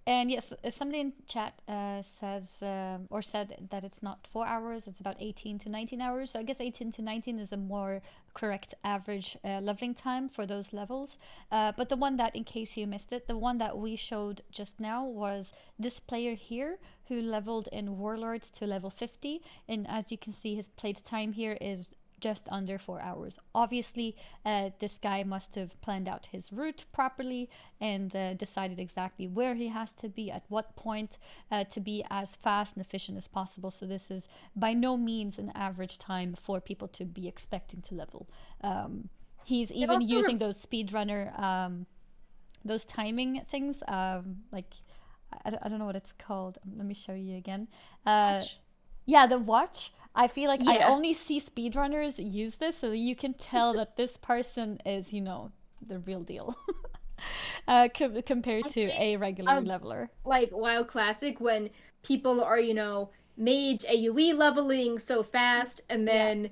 A: And yes, somebody in chat says or said that it's not 4 hours; it's about 18 to 19 hours. So I guess 18 to 19 is a more correct average leveling time for those levels. But the one that, in case you missed it, the one that we showed just now was this player here who leveled in Warlords to level 50, and as you can see, his played time here is just under 4 hours. Obviously, this guy must have planned out his route properly and decided exactly where he has to be at what point to be as fast and efficient as possible. So this is by no means an average time for people to be expecting to level. He's
B: It
A: even
B: also
A: using those speedrunner, those timing things, like I don't know what it's called. Let me show you again. Uh,
B: watch.
A: yeah, the watch. I feel like I
B: Yeah.
A: only see speedrunners use this, so you can tell that this person is, the real deal. Compared
B: I
A: to
B: think
A: a regular
B: of
A: leveler.
B: like WoW Classic when people are, mage AoE leveling so fast, and
A: Yeah.
B: then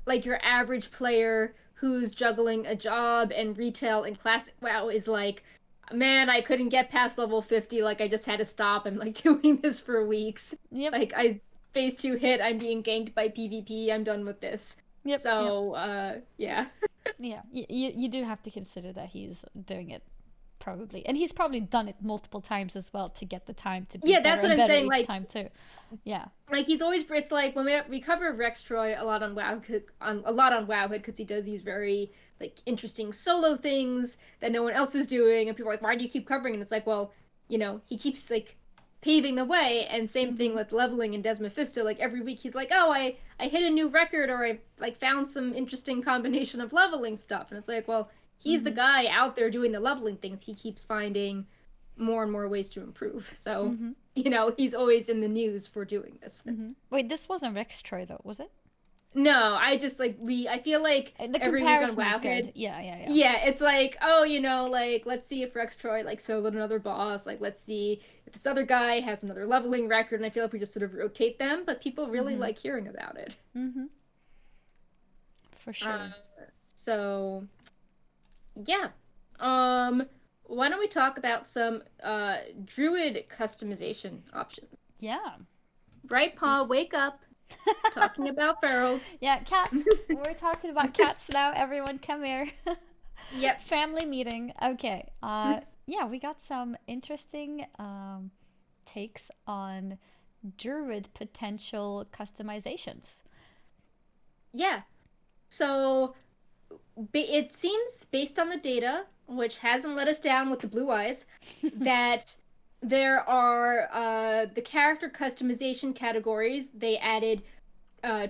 B: like your average player who's juggling a job and retail in Classic WoW is like, man, I couldn't get past level 50, like I just had to stop. I'm like doing this for weeks.
A: Yep.
B: Like I phase 2 hit, I'm being ganked by PvP, I'm done with this.
A: Yep. Yep.
B: So, yeah.
A: Yeah. You do have to consider that he's doing it probably, and he's probably done it multiple times as well to get the time to be
B: Yeah,
A: better
B: that's what
A: and
B: I'm
A: better
B: saying.
A: each
B: Like,
A: time too. Yeah.
B: he's always, it's like when we cover Rex Troy a lot on a lot on Wowhead because he does these very like interesting solo things that no one else is doing, and people are like, why do you keep covering? And it's like, well, he keeps like paving the way. And same thing
A: Mm-hmm.
B: with leveling in Des Mephisto. Like every week he's like, oh, I hit a new record, or I like found some interesting combination of leveling stuff, and it's like, well, he's the
A: Mm-hmm.
B: guy out there doing the leveling things. He keeps finding more and more ways to improve. So
A: Mm-hmm.
B: he's always in the news for doing this.
A: Mm-hmm. Wait, this wasn't Rex Troy though, was it?
B: No, I just like I feel like
A: The
B: every week on
A: comparison is
B: Wowhead,
A: good. Yeah, yeah, yeah.
B: yeah, it's like, oh, like let's see if Rex Troy like soloed another boss, like let's see if this other guy has another leveling record, and I feel like we just sort of rotate them, but people really
A: Mm-hmm.
B: like hearing about it.
A: Mm-hmm. For
B: Uh,
A: sure.
B: so yeah. Um, why don't we talk about some Druid customization options?
A: Yeah.
B: Right,
A: The
B: Paul, wake up. Talking about ferals.
A: yeah, cats. We're talking about cats now. Everyone, come here.
B: Yep.
A: Family meeting. Okay. Yeah, we got some interesting takes on druid potential customizations.
B: Yeah. So it seems, based on the data, which hasn't let us down with the blue eyes, that there are the character customization categories. They added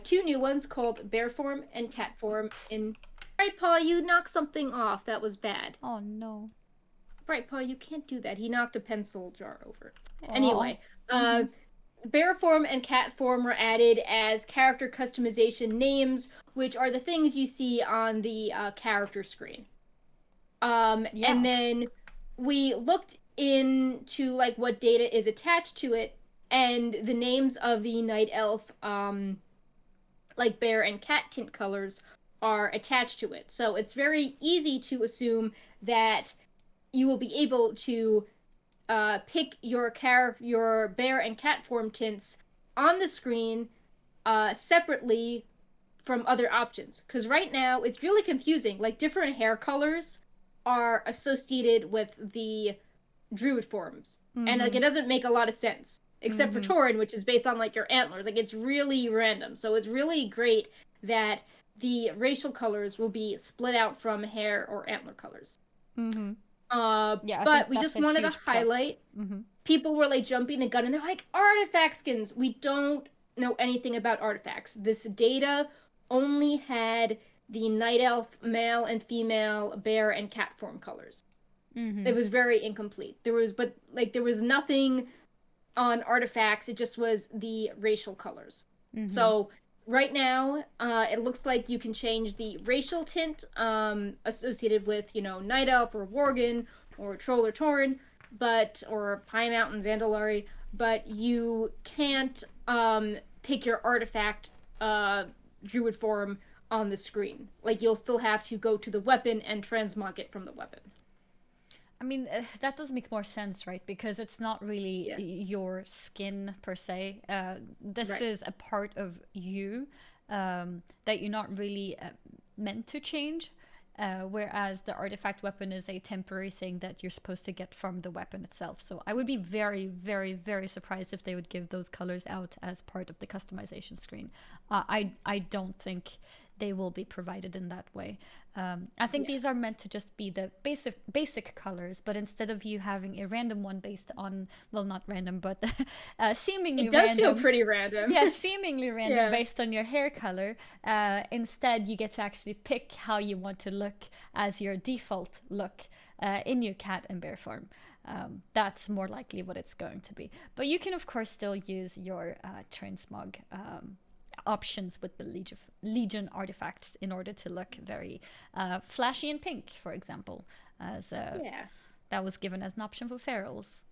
B: two new ones called bear form and cat form. In Right, Paul, you knocked something off. That was bad.
A: Oh no.
B: Right, Paul, you can't do that. He knocked a pencil jar over.
A: Oh.
B: Anyway,
A: Mm-hmm.
B: bear form and cat form were added as character customization names, which are the things you see on the character screen. And
A: Yeah.
B: then we looked into like what data is attached to it, and the names of the night elf, like bear and cat tint colors, are attached to it. So it's very easy to assume that you will be able to pick your bear and cat form tints on the screen separately from other options. Because right now it's really confusing. Like different hair colors are associated with the druid forms, and like
A: Mm-hmm.
B: it doesn't make a lot of sense. Except for
A: Mm-hmm.
B: Tauren, which is based on like your antlers. Like it's really random. So it's really great that the racial colors will be split out from hair or antler colors.
A: Mm-hmm. Yeah, I
B: But
A: think
B: we
A: that's
B: just
A: a
B: wanted to
A: huge plus.
B: highlight,
A: Mm-hmm.
B: people were like jumping the gun and they're like, artifact skins. We don't know anything about artifacts. This data only had the night elf male and female bear and cat form colors.
A: Mm-hmm.
B: It was very incomplete. There was nothing on artifacts. It just was the racial colors.
A: Mm-hmm.
B: So right now, it looks like you can change the racial tint associated with Night Elf or Worgen or Troll or Tauren, or Pine Mountain Zandalari, but you can't pick your artifact druid form on the screen. Like you'll still have to go to the weapon and transmog it from the weapon.
A: I mean, that does make more sense, right? Because it's not really
B: Yeah.
A: your skin per se. This
B: Right.
A: is a part of you that you're not really meant to change. Whereas the artifact weapon is a temporary thing that you're supposed to get from the weapon itself. So I would be very, very, very surprised if they would give those colors out as part of the customization screen. I don't think they will be provided in that way. I think
B: Yeah.
A: these are meant to just be the basic colors, but instead of you having a random one based on, well, not random, but seemingly
B: It does feel
A: random,
B: pretty random.
A: yeah, seemingly random
B: Yeah.
A: based on your hair color. Instead, you get to actually pick how you want to look as your default look in your cat and bear form. That's more likely what it's going to be. But you can, of course, still use your transmog options with the Legion artifacts in order to look very flashy and pink, for example, as
B: Yeah.
A: that was given as an option for ferals.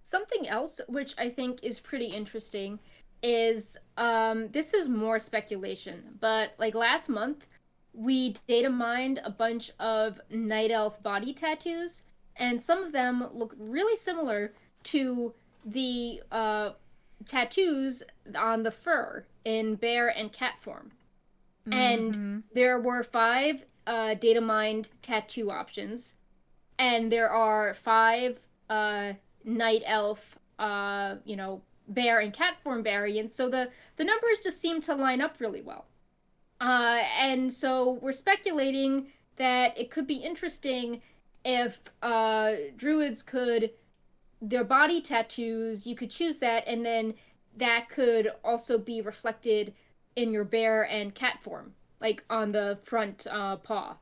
B: Something else which I think is pretty interesting is this is more speculation, but like last month we data mined a bunch of night elf body tattoos, and some of them look really similar to the tattoos on the fur in bear and cat form. And
A: Mm-hmm.
B: there were five data mined tattoo options, and there are five night elf, bear and cat form variants. So the numbers just seem to line up really well. And so we're speculating that it could be interesting if druids could, their body tattoos, you could choose that, and then that could also be reflected in your bear and cat form, like on the front paw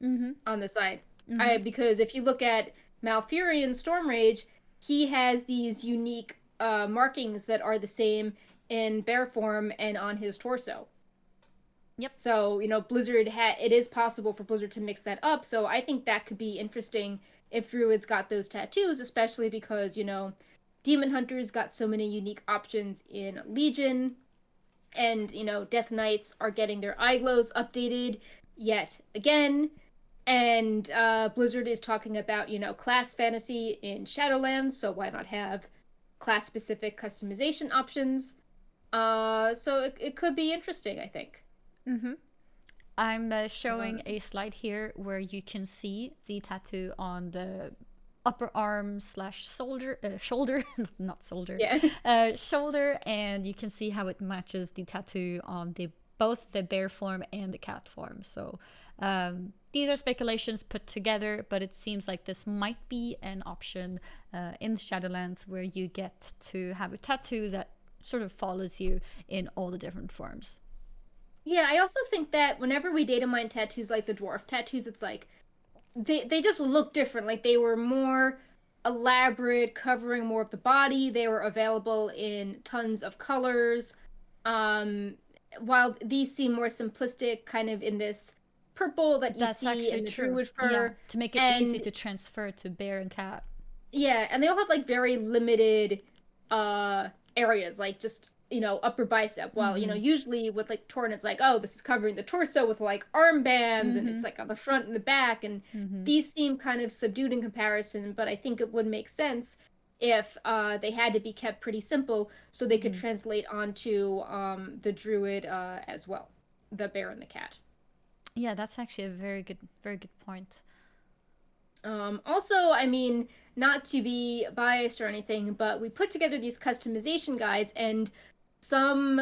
A: Mm-hmm.
B: on the side.
A: Mm-hmm.
B: Because if you look at Malfurion Stormrage, he has these unique markings that are the same in bear form and on his torso.
A: Yep.
B: So, Blizzard it is possible for Blizzard to mix that up. So I think that could be interesting if Druids got those tattoos, especially because, Demon Hunters got so many unique options in Legion, and, Death Knights are getting their eye glows updated yet again. And Blizzard is talking about, class fantasy in Shadowlands, so why not have class-specific customization options? So it could be interesting, I think.
A: Mm-hmm. I'm showing
B: Um,
A: a slide here where you can see the tattoo on the upper arm slash shoulder, not soldier,
B: yeah.
A: shoulder, and you can see how it matches the tattoo on both the bear form and the cat form. So these are speculations put together, but it seems like this might be an option in Shadowlands where you get to have a tattoo that sort of follows you in all the different forms.
B: Yeah, I also think that whenever we data mine tattoos like the dwarf tattoos, it's like they just look different. Like they were more elaborate, covering more of the body. They were available in tons of colors. Um, while these seem more simplistic, kind of in this purple that you
A: That's
B: see
A: actually
B: in the
A: true.
B: druid
A: Yeah,
B: fur.
A: to make it easy
B: And
A: to transfer to bear and cat.
B: yeah, and they all have like very limited uh areas, like just upper bicep. While
A: Mm-hmm.
B: usually with like Torn, it's like, oh, this is covering the torso with like armbands, and
A: Mm-hmm.
B: it's like on the front and the back, and
A: Mm-hmm.
B: these seem kind of subdued in comparison. But I think it would make sense if they had to be kept pretty simple, so they could
A: Mm-hmm.
B: translate onto the druid as well, the bear and the cat.
A: Yeah, that's actually a very good point.
B: Also, I mean, not to be biased or anything, but we put together these customization guides, and some,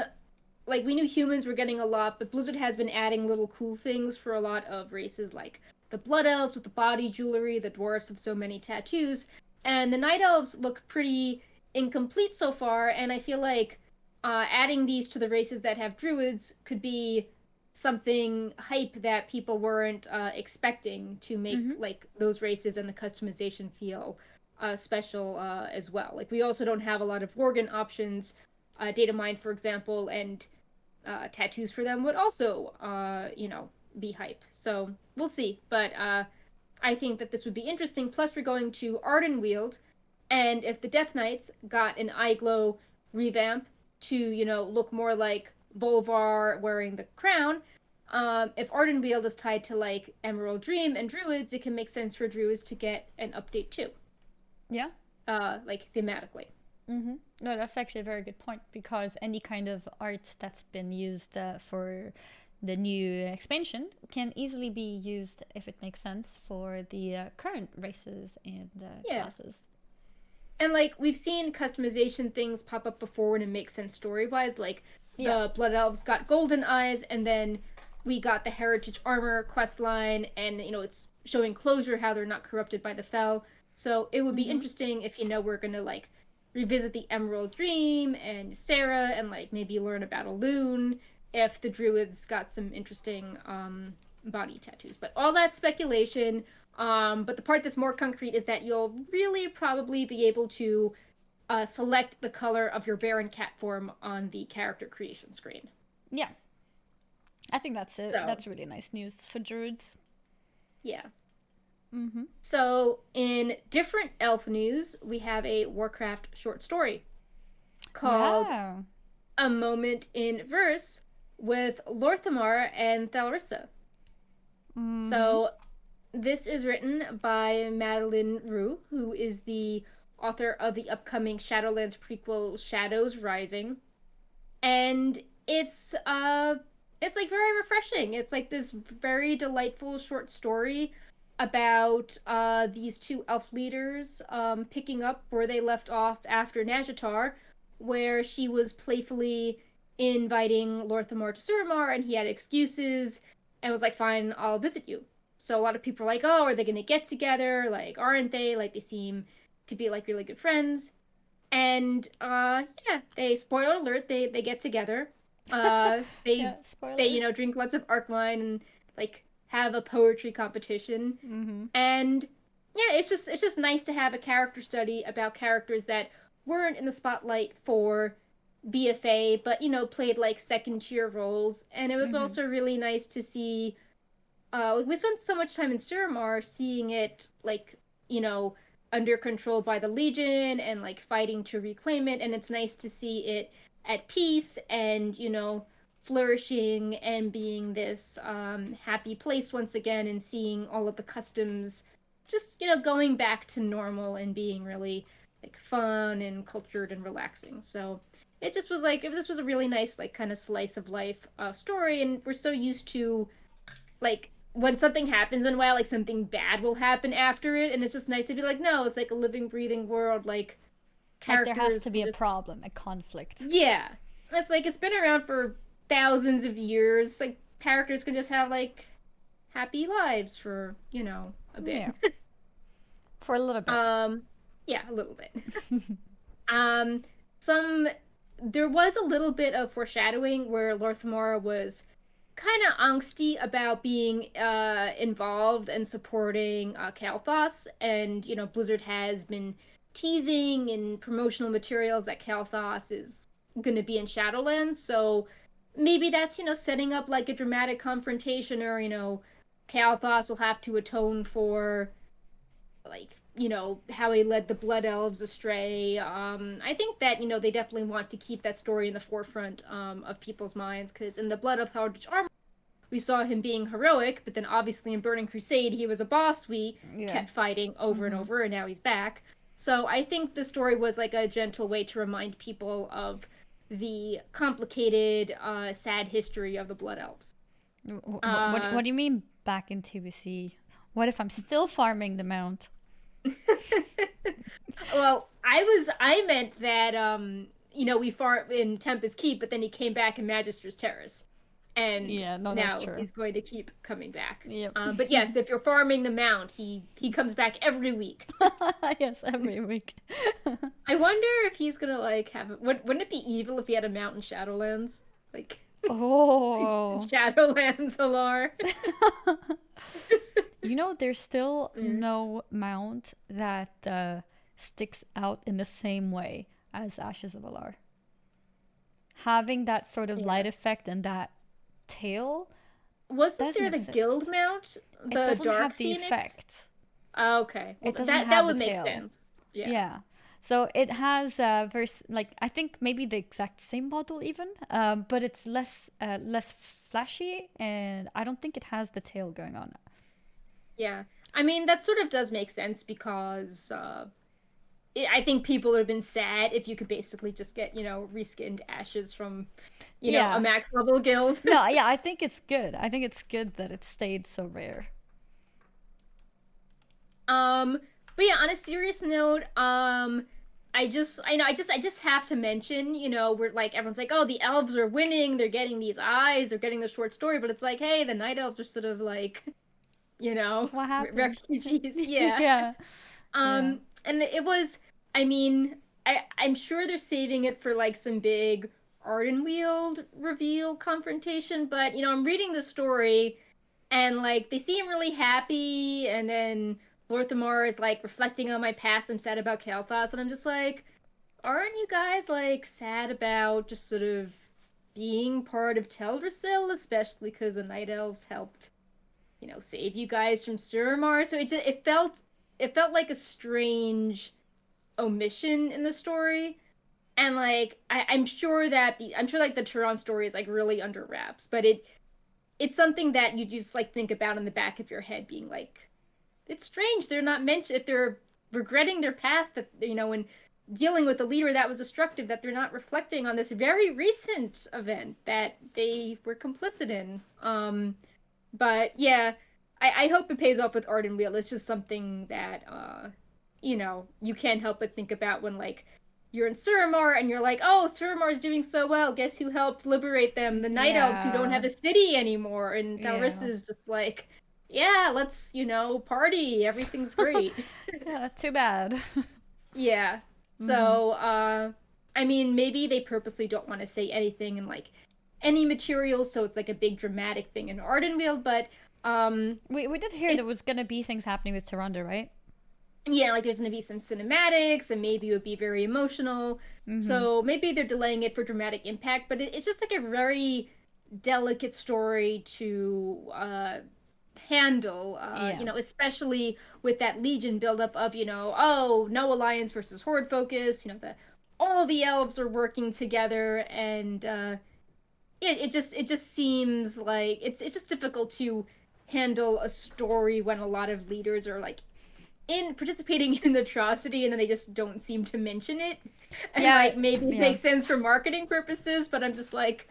B: like, we knew humans were getting a lot, but Blizzard has been adding little cool things for a lot of races, like the Blood Elves with the body jewelry, the Dwarfs have so many tattoos, and the Night Elves look pretty incomplete so far, and I feel like adding these to the races that have Druids could be something hype that people weren't expecting to make
A: Mm-hmm.
B: like those races and the customization feel special as well. Like we also don't have a lot of Worgen options, data mine for example, and tattoos for them would also be hype. So we'll see, but I think that this would be interesting. Plus, we're going to Ardenweald, and if the Death Knights got an eye glow revamp to, look more like Bolvar wearing the crown, if Ardenweald is tied to like Emerald Dream and Druids, it can make sense for Druids to get an update too,
A: Yeah.
B: like thematically.
A: Mm-hmm. No, that's actually a very good point because any kind of art that's been used for the new expansion can easily be used if it makes sense for the current races and
B: Yeah.
A: classes.
B: And like we've seen customization things pop up before when it makes sense story wise, like
A: Yeah.
B: the Blood Elves got golden eyes, and then we got the Heritage Armor quest line, and it's showing closure how they're not corrupted by the Fel. So it would be
A: Mm-hmm.
B: interesting if we're gonna like revisit the Emerald Dream and Sarah, and like maybe learn about a loon if the Druids got some interesting body tattoos. But all that speculation. But the part that's more concrete is that you'll really probably be able to select the color of your bear and cat form on the character creation screen.
A: Yeah, I think
B: So,
A: that's really nice news for druids.
B: yeah.
A: Mm-hmm.
B: So, in different elf news, we have a Warcraft short story called
A: Yeah.
B: A Moment in Verse with Lorthamar and Thalrissa.
A: Mm-hmm.
B: So, this is written by Madeline Rue, who is the author of the upcoming Shadowlands prequel Shadows Rising. And it's like very refreshing. It's like this very delightful short story about these two elf leaders picking up where they left off after Najatar, where she was playfully inviting Lorthamar to Suramar, and he had excuses and was like, "Fine, I'll visit you." So a lot of people are like, "Oh, are they gonna get together? Like, aren't they? Like, they seem to be like really good friends." And yeah, they, spoiler alert, they get together. They
A: Yeah. Spoiler.
B: drink lots of arc wine and like have a poetry competition.
A: Mm-hmm.
B: And yeah, it's just nice to have a character study about characters that weren't in the spotlight for BFA, but played like second tier roles. And it was
A: Mm-hmm.
B: also really nice to see. We spent so much time in Suramar seeing it like under control by the Legion and like fighting to reclaim it, and it's nice to see it at peace and flourishing and being this happy place once again, and seeing all of the customs just going back to normal and being really like fun and cultured and relaxing. So it just was a really nice like kind of slice of life story, and we're so used to like when something happens in WoW, like something bad will happen after it, and it's just nice to be like, no, it's like a living, breathing world. Like
A: Like there has
B: characters
A: to
B: can
A: be a
B: just
A: problem, a conflict.
B: yeah. It's like it's been around for thousands of years. Like characters can just have like happy lives for a bit.
A: Yeah, for a little bit.
B: um, yeah, a little bit. Um, some there was a little bit of foreshadowing where Lorthamar was kind of angsty about being involved and supporting Kael'thas, and Blizzard has been teasing in promotional materials that Kael'thas is going to be in Shadowlands, so maybe that's setting up like a dramatic confrontation, or Kael'thas will have to atone for like how he led the Blood Elves astray. I think that they definitely want to keep that story in the forefront of people's minds, because in the Blood of Heritage Armor we saw him being heroic, but then obviously in Burning Crusade he was a boss we
A: Yeah.
B: kept fighting over and
A: Mm-hmm.
B: over, and now he's back. So I think the story was like a gentle way to remind people of the complicated, sad history of the Blood Elves.
A: What do you mean back in TBC? What if I'm still farming the mount?
B: Well, I meant that we fought in Tempest Keep, but then he came back in Magister's Terrace, and
A: Yeah, no, that's
B: now
A: true.
B: he's going to keep coming back.
A: Yep.
B: But yes, if you're farming the mount, he comes back every week.
A: Yes, every week.
B: I wonder if he's gonna like have wouldn't it be evil if he had a mount in Shadowlands, like
A: Oh.
B: Shadowlands Alar?
A: There's still
B: Mm,
A: no mount that sticks out in the same way as Ashes of Alar. Having that sort of
B: yeah.
A: light effect and that tail
B: Wasn't
A: doesn't
B: there the guild
A: exist.
B: mount,
A: It
B: the
A: doesn't
B: Dark
A: have the
B: Phoenix?
A: effect.
B: Oh, okay, well
A: It doesn't
B: that
A: have the
B: would make
A: tail.
B: sense. Yeah.
A: Yeah. So it has like I think maybe the exact same model even, but it's less flashy, and I don't think it has the tail going on.
B: Yeah. I mean, that sort of does make sense because I think people would have been sad if you could basically just get, reskinned ashes from, a
A: Yeah.
B: max level guild.
A: No, yeah, I think it's good. I think it's good that it stayed so rare.
B: um, but yeah, on a serious note, I just have to mention, we're like everyone's like, oh, the elves are winning, they're getting these eyes, they're getting the short story, but it's like, hey, the night elves are sort of like,
A: What happened?
B: refugees. Yeah.
A: Yeah. Yeah.
B: And it was, I mean, I'm sure they're saving it for like some big Ardenweald reveal confrontation, but I'm reading the story and like they seem really happy, and then Lorthamar is like reflecting on my past. I'm sad about Kael'thas, and I'm just like, aren't you guys like sad about just sort of being part of Teldrassil, especially because the Night Elves helped save you guys from Suramar? So it felt like a strange omission in the story. And like I'm sure that I'm sure like the Turon story is like really under wraps, but it's something that you just like think about in the back of your head, being like, it's strange they're not mentioned if they're regretting their past, that and dealing with a leader that was destructive, that they're not reflecting on this very recent event that they were complicit in. But yeah, I hope it pays off with Ardenweald. It's just something that you can't help but think about when like you're in Suramar and you're like, oh, Suramar's doing so well. Guess who helped liberate them? The Night Elves, who don't
A: Yeah.
B: have a city anymore. And
A: Yeah.
B: Talrissa's just like, yeah, let's party. Everything's great.
A: Yeah, too bad.
B: Yeah.
A: Hmm.
B: So, I mean, maybe they purposely don't want to say anything in like any material, so it's like a big dramatic thing in Ardenweald, but
A: We did hear there
B: it's
A: was gonna be things happening with Tyrande, right?
B: yeah, like there's going to be some cinematics and maybe it would be very emotional.
A: Mm-hmm.
B: So maybe they're delaying it for dramatic impact, but it's just like a very delicate story to handle,
A: Yeah.
B: especially with that Legion buildup of, oh, no alliance versus horde focus, all the elves are working together, and it just seems like it's just difficult to handle a story when a lot of leaders are like in participating in atrocity and then they just don't seem to mention it. And
A: Yeah.
B: like maybe it
A: Yeah.
B: makes sense for marketing purposes, but I'm just like,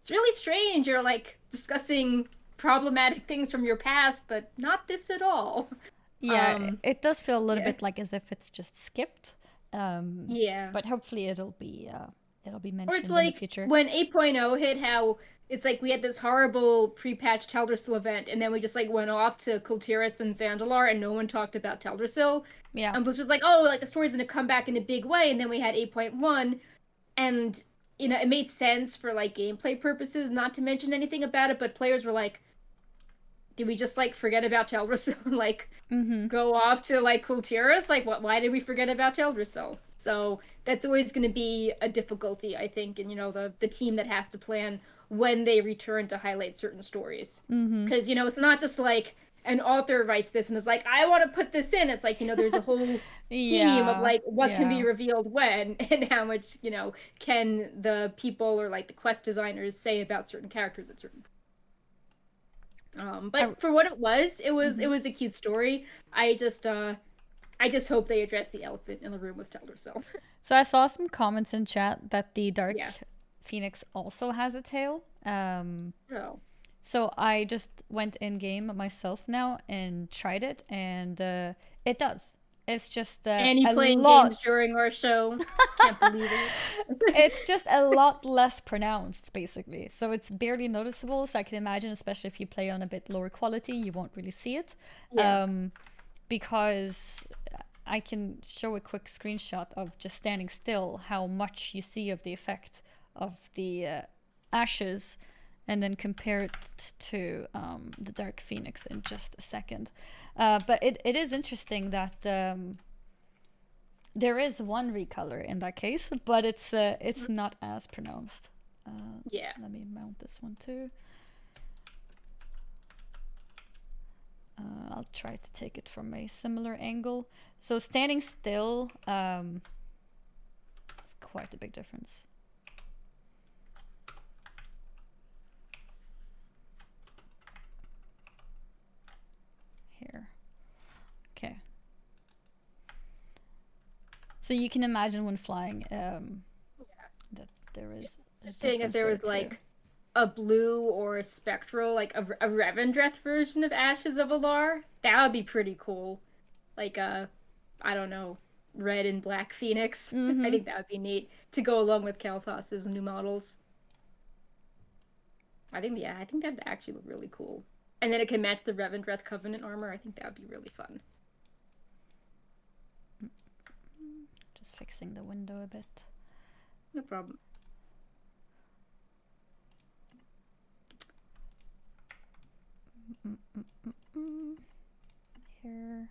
B: it's really strange. You're like discussing problematic things from your past, but not this at all.
A: Yeah,
B: Um,
A: it does feel a little
B: yeah.
A: bit like as if it's just skipped.
B: Yeah.
A: But hopefully it'll be
B: Or it's
A: mentioned in the
B: like
A: future.
B: when 8.0 hit, how it's like we had this horrible pre-patch Teldrassil event, and then we just like went off to Kultiris and Zandalar, and no one talked about Teldrassil.
A: Yeah.
B: And Blizz was like, oh, like the story's gonna come back in a big way, and then we had 8.1, and it made sense for like gameplay purposes not to mention anything about it, but players were like, did we just like forget about Teldrassil and like
A: Mm-hmm.
B: go off to like Kultiris? Like, what? Why did we forget about Teldrassil? So that's always going to be a difficulty, I think, and the team that has to plan when they return to highlight certain stories,
A: Mm-hmm.
B: because it's not just like an author writes this and is like, I want to put this in. It's like there's a whole team of
A: Yeah.
B: like what can be
A: Yeah.
B: revealed when and how much can the people or like the quest designers say about certain characters at certain.
A: I,
B: But for what it was, it was
A: mm-hmm.
B: it was a cute story. I just hope they address the elephant in the room with Teldrassil.
A: So I saw some comments in chat that the Dark
B: Yeah.
A: Phoenix also has a tail.
B: Oh.
A: So I just went in game myself now and tried it, and it does. It's just
B: Annie
A: a
B: playing games
A: lot.
B: during our show. Can't believe it.
A: It's just a lot less pronounced, basically. So it's barely noticeable. So I can imagine, especially if you play on a bit lower quality, you won't really see it.
B: Yeah.
A: Um, because I can show a quick screenshot of just standing still how much you see of the effect of the ashes, and then compare it to the Dark Phoenix in just a second. But it is interesting that there is one recolor in that case, but it's not as pronounced.
B: Yeah.
A: Let me mount this one too. I'll try to take it from a similar angle. So standing still, it's quite a big difference. Here. Okay. So you can imagine when flying that there is a
B: Just saying if
A: difference
B: there
A: there
B: was
A: too.
B: like a blue or a spectral, like a Revendreth version of Ashes of Alar, that would be pretty cool. Like I don't know, red and black Phoenix. I
A: Mm-hmm.
B: think that would be neat to go along with Kalthas's new models. I think that'd actually look really cool. And then it can match the Revendreth Covenant armor. I think that would be really fun.
A: Just fixing the window a bit.
B: No problem.
A: Here.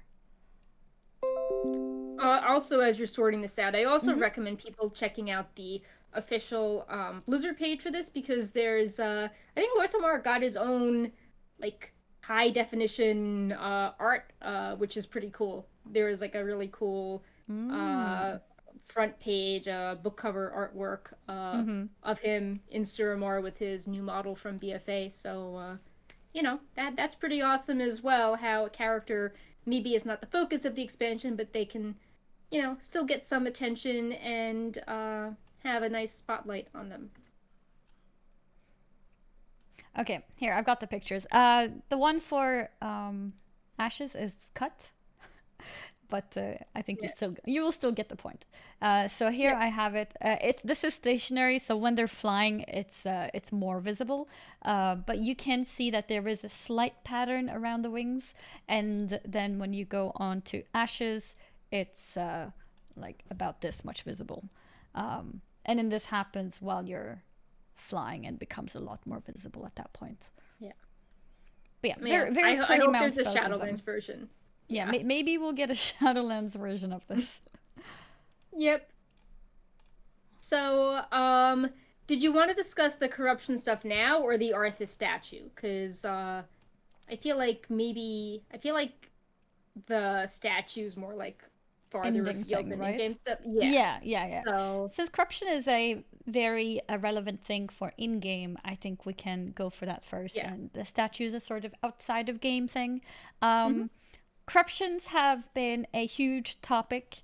B: Also, as you're sorting this out, I also
A: Mm-hmm.
B: recommend people checking out the official Blizzard page for this, because there's I think Lorthamar got his own like high definition art, which is pretty cool. There is like a really cool uh,
A: Mm.
B: front page book cover artwork
A: Mm-hmm.
B: of him in Suramar with his new model from BFA. So that's pretty awesome as well. How a character maybe is not the focus of the expansion, but they can still get some attention and have a nice spotlight on them.
A: Okay, here I've got the pictures. The one for ashes is cut, but I think
B: Yeah.
A: you will still get the point. So here
B: Yeah.
A: I have it. This is stationary, so when they're flying, it's more visible. But you can see that there is a slight pattern around the wings, and then when you go on to ashes, it's like about this much visible. And then this happens while you're flying and becomes a lot more visible at that point.
B: Yeah.
A: But yeah,
B: Yeah.
A: very
B: I
A: pretty
B: hope there's
A: mounts,
B: a
A: both of them.
B: Shadowlands version.
A: Yeah, maybe we'll get a Shadowlands version of this.
B: Yep. So, did you want to discuss the corruption stuff now or the Arthas statue? Because I feel like the statue's more like farther
A: Ending
B: afield
A: thing,
B: than
A: right?
B: in-game stuff.
A: Yeah.
B: So
A: Since corruption is a very relevant thing for in-game, I think we can go for that first.
B: yeah.
A: And the statues is sort of outside of game thing.
B: Mm-hmm.
A: Corruptions have been a huge topic.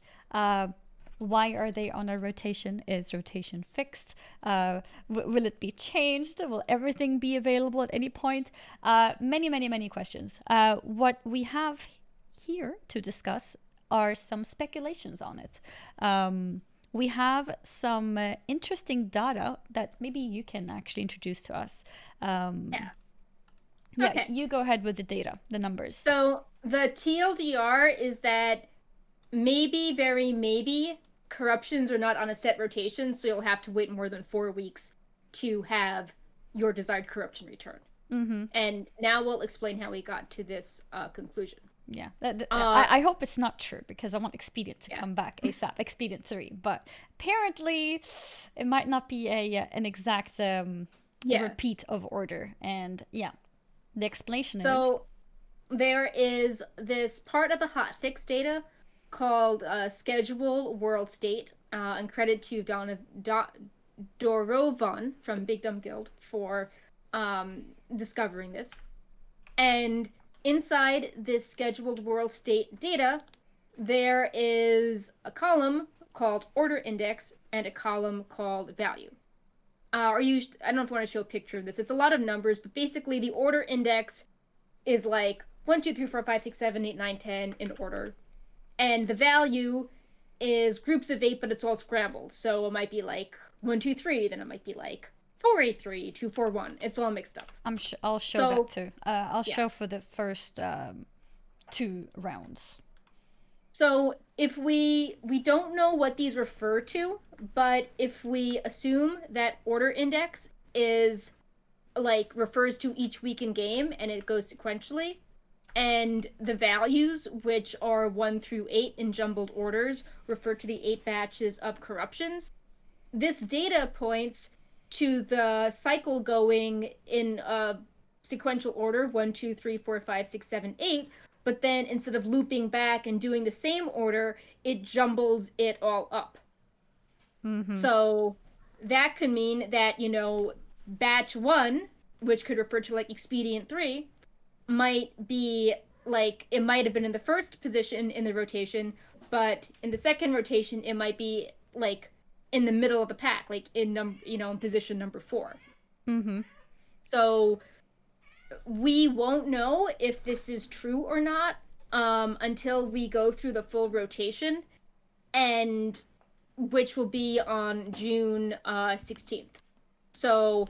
A: Why are they on a rotation? Is rotation fixed? Will it be changed? Will everything be available at any point? Many questions. What we have here to discuss are some speculations on it. We have some interesting data that maybe you can actually introduce to us.
B: Yeah.
A: Yeah,
B: Okay.
A: you go ahead with the data, the numbers.
B: So the TLDR is that maybe, very maybe, corruptions are not on a set rotation, so you'll have to wait more than 4 weeks to have your desired corruption return.
A: Mm-hmm.
B: And now we'll explain how we got to this conclusion.
A: Yeah, I hope it's not true because I want Expedient to
B: Yeah.
A: come back ASAP, Expedient 3. But apparently, it might not be a an exact repeat of order. And yeah, the explanation is.
B: So there is this part of the hotfix data called Schedule World State, and credit to Dorovan from Big Dumb Guild for discovering this. And inside this scheduled world state data, there is a column called order index and a column called value. I don't know if you want to show a picture of this. It's a lot of numbers, but basically the order index is like 1, 2, 3, 4, 5, 6, 7, 8, 9, 10 in order. And the value is groups of 8, but it's all scrambled. So it might be like 1, 2, 3, then it might be like 4, 8, 3, 2, 4, 1. It's all mixed up.
A: I'll show that too. I'll show for the first 2 rounds.
B: So if we don't know what these refer to, but if we assume that order index is like refers to each week in game and it goes sequentially, and the values, which are 1 through 8 in jumbled orders, refer to the 8 batches of corruptions, this data points to the cycle going in a sequential order 1, 2, 3, 4, 5, 6, 7, 8. But then instead of looping back and doing the same order, it jumbles it all up.
A: Mm-hmm.
B: So that could mean that, batch 1, which could refer to like Expedient 3, might be like, it might have been in the first position in the rotation, but in the second rotation, it might be like in the middle of the pack, like in position number 4.
A: Mm-hmm.
B: So we won't know if this is true or not until we go through the full rotation, and which will be on June 16th. So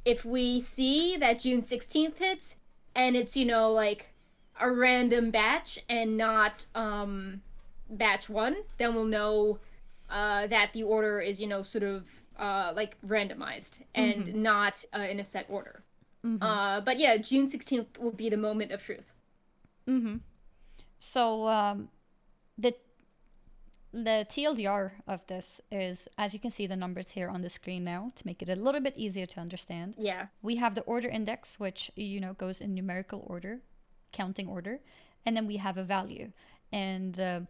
B: if we see that June 16th hits and it's like a random batch and not batch 1, then we'll know that the order is sort of like randomized and not in a set order.
A: Mm-hmm.
B: But yeah, June 16th will be the moment of truth.
A: Mm-hmm. So the TLDR of this is, as you can see the numbers here on the screen now, to make it a little bit easier to understand.
B: Yeah.
A: We have the order index, which goes in numerical order, counting order, and then we have a value. And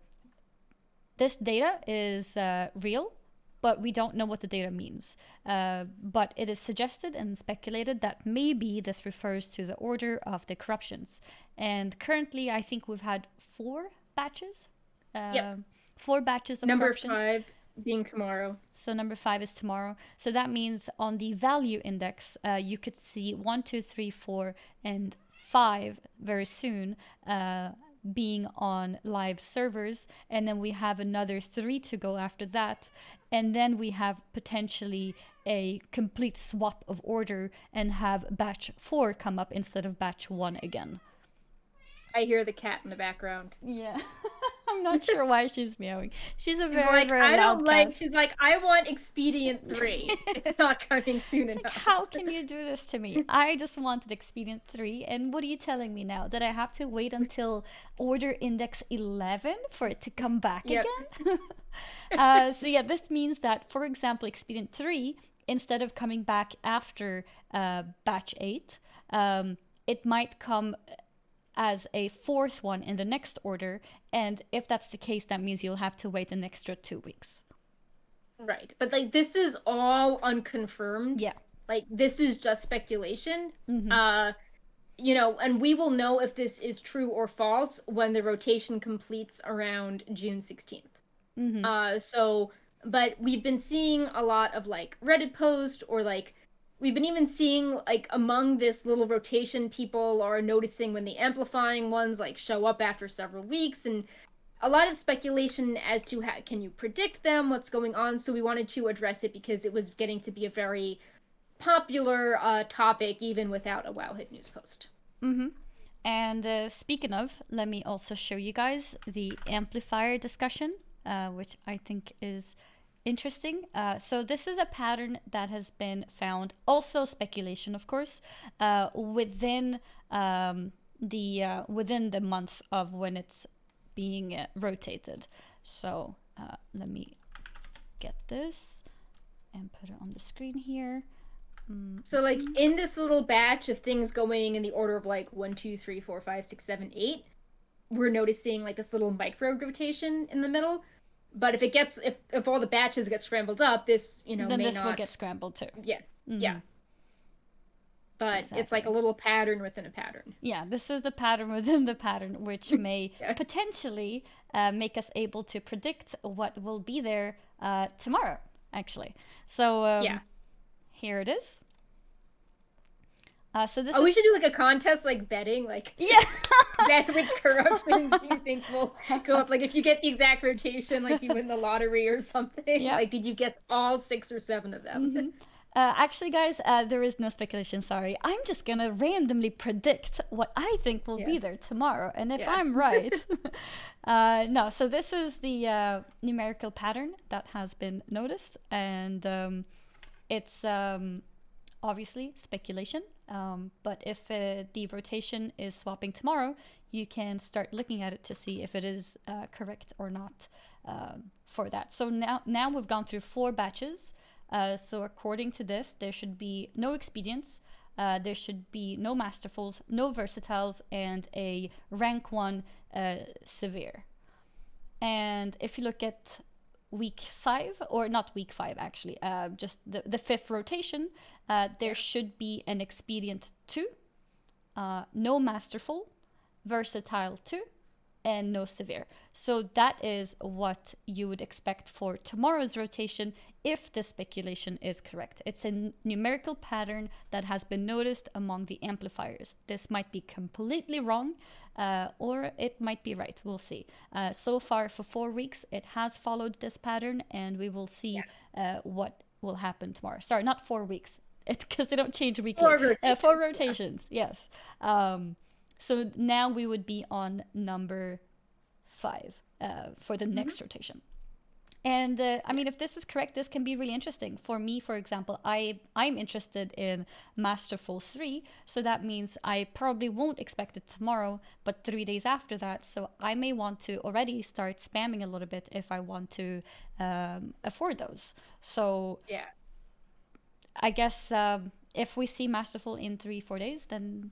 A: this data is real, but we don't know what the data means. But it is suggested and speculated that maybe this refers to the order of the corruptions. And currently, I think we've had 4 batches.
B: Yep.
A: 4 batches of
B: number
A: corruptions.
B: 5 being tomorrow.
A: So number 5 is tomorrow. So that means on the value index, you could see 1, 2, 3, 4, and 5 very soon being on live servers. And then we have another 3 to go after that. And then we have potentially a complete swap of order and have batch 4 come up instead of batch 1 again.
B: I hear the cat in the background.
A: Yeah. I'm not sure why she's meowing. She's a
B: She's
A: very,
B: like,
A: very
B: I
A: loud
B: don't like.
A: cat.
B: She's like, I want Expedient 3. It's not coming soon
A: It's like,
B: enough.
A: how can you do this to me? I just wanted Expedient 3, and what are you telling me now? That I have to wait until Order Index 11 for it to come back
B: Yep.
A: again? So yeah, this means that, for example, Expedient 3, instead of coming back after Batch 8, it might come as a fourth one in the next order, and if that's the case, that means you'll have to wait an extra 2 weeks.
B: Right. But like this is all unconfirmed.
A: Yeah.
B: Like this is just speculation.
A: Mm-hmm.
B: You know, and we will know if this is true or false when the rotation completes around June 16th.
A: Mm-hmm.
B: So but we've been seeing a lot of like Reddit posts or like we've been even seeing like among this little rotation people are noticing when the amplifying ones like show up after several weeks, and a lot of speculation as to how can you predict them, what's going on. So we wanted to address it because it was getting to be a very popular topic even without a Wowhead news post.
A: Mm-hmm. And speaking of, let me also show you guys the amplifier discussion, which I think is interesting. So this is a pattern that has been found, also speculation, of course, within within the month of when it's being rotated. So let me get this and put it on the screen here.
B: So like in this little batch of things going in the order of like 1, 2, 3, 4, 5, 6, 7, 8, we're noticing like this little micro rotation in the middle. But if it gets if all the batches get scrambled up, this
A: Then
B: may
A: this will
B: not.
A: get scrambled too.
B: Yeah,
A: Mm-hmm.
B: yeah. But it's like a
A: Exactly.
B: little pattern within a pattern.
A: Yeah, this is the pattern within the pattern, which may
B: Yeah.
A: potentially make us able to predict what will be there tomorrow, actually. So
B: Yeah.
A: here it is. So this
B: Oh,
A: is
B: we should do like a contest, like betting, like
A: yeah.
B: bet which corruptions do you think will go up. Like if you get the exact rotation, like you win the lottery or something.
A: Yeah.
B: Like did you guess all 6 or 7 of them?
A: Mm-hmm. Actually, guys, there is no speculation. Sorry, I'm just gonna randomly predict what I think will be there tomorrow, and if I'm right, no. So this is the numerical pattern that has been noticed, and it's obviously speculation. But if the rotation is swapping tomorrow, you can start looking at it to see if it is correct or not for that. So now we've gone through 4 batches. So according to this, there should be no expedients, there should be no masterfuls, no versatiles, and a rank 1 severe. And if you look at week 5, or not week 5 actually, just the 5th rotation, there should be an expedient 2, no masterful, versatile 2, and no severe. So that is what you would expect for tomorrow's rotation if the speculation is correct. It's a numerical pattern that has been noticed among the amplifiers. This might be completely wrong, or it might be right. We'll see. So far, for 4 weeks, it has followed this pattern, and we will see what will happen tomorrow. Sorry, not 4 weeks, because they don't change weekly.
B: 4 rotations.
A: 4 rotations, yes. So now we would be on number 5 for the next rotation. And I mean, if this is correct, this can be really interesting. For me, for example, I'm interested in Masterful 3, so that means I probably won't expect it tomorrow, but 3 days after that. So I may want to already start spamming a little bit if I want to afford those. So
B: Yeah.
A: I guess if we see Masterful in 3-4 days, then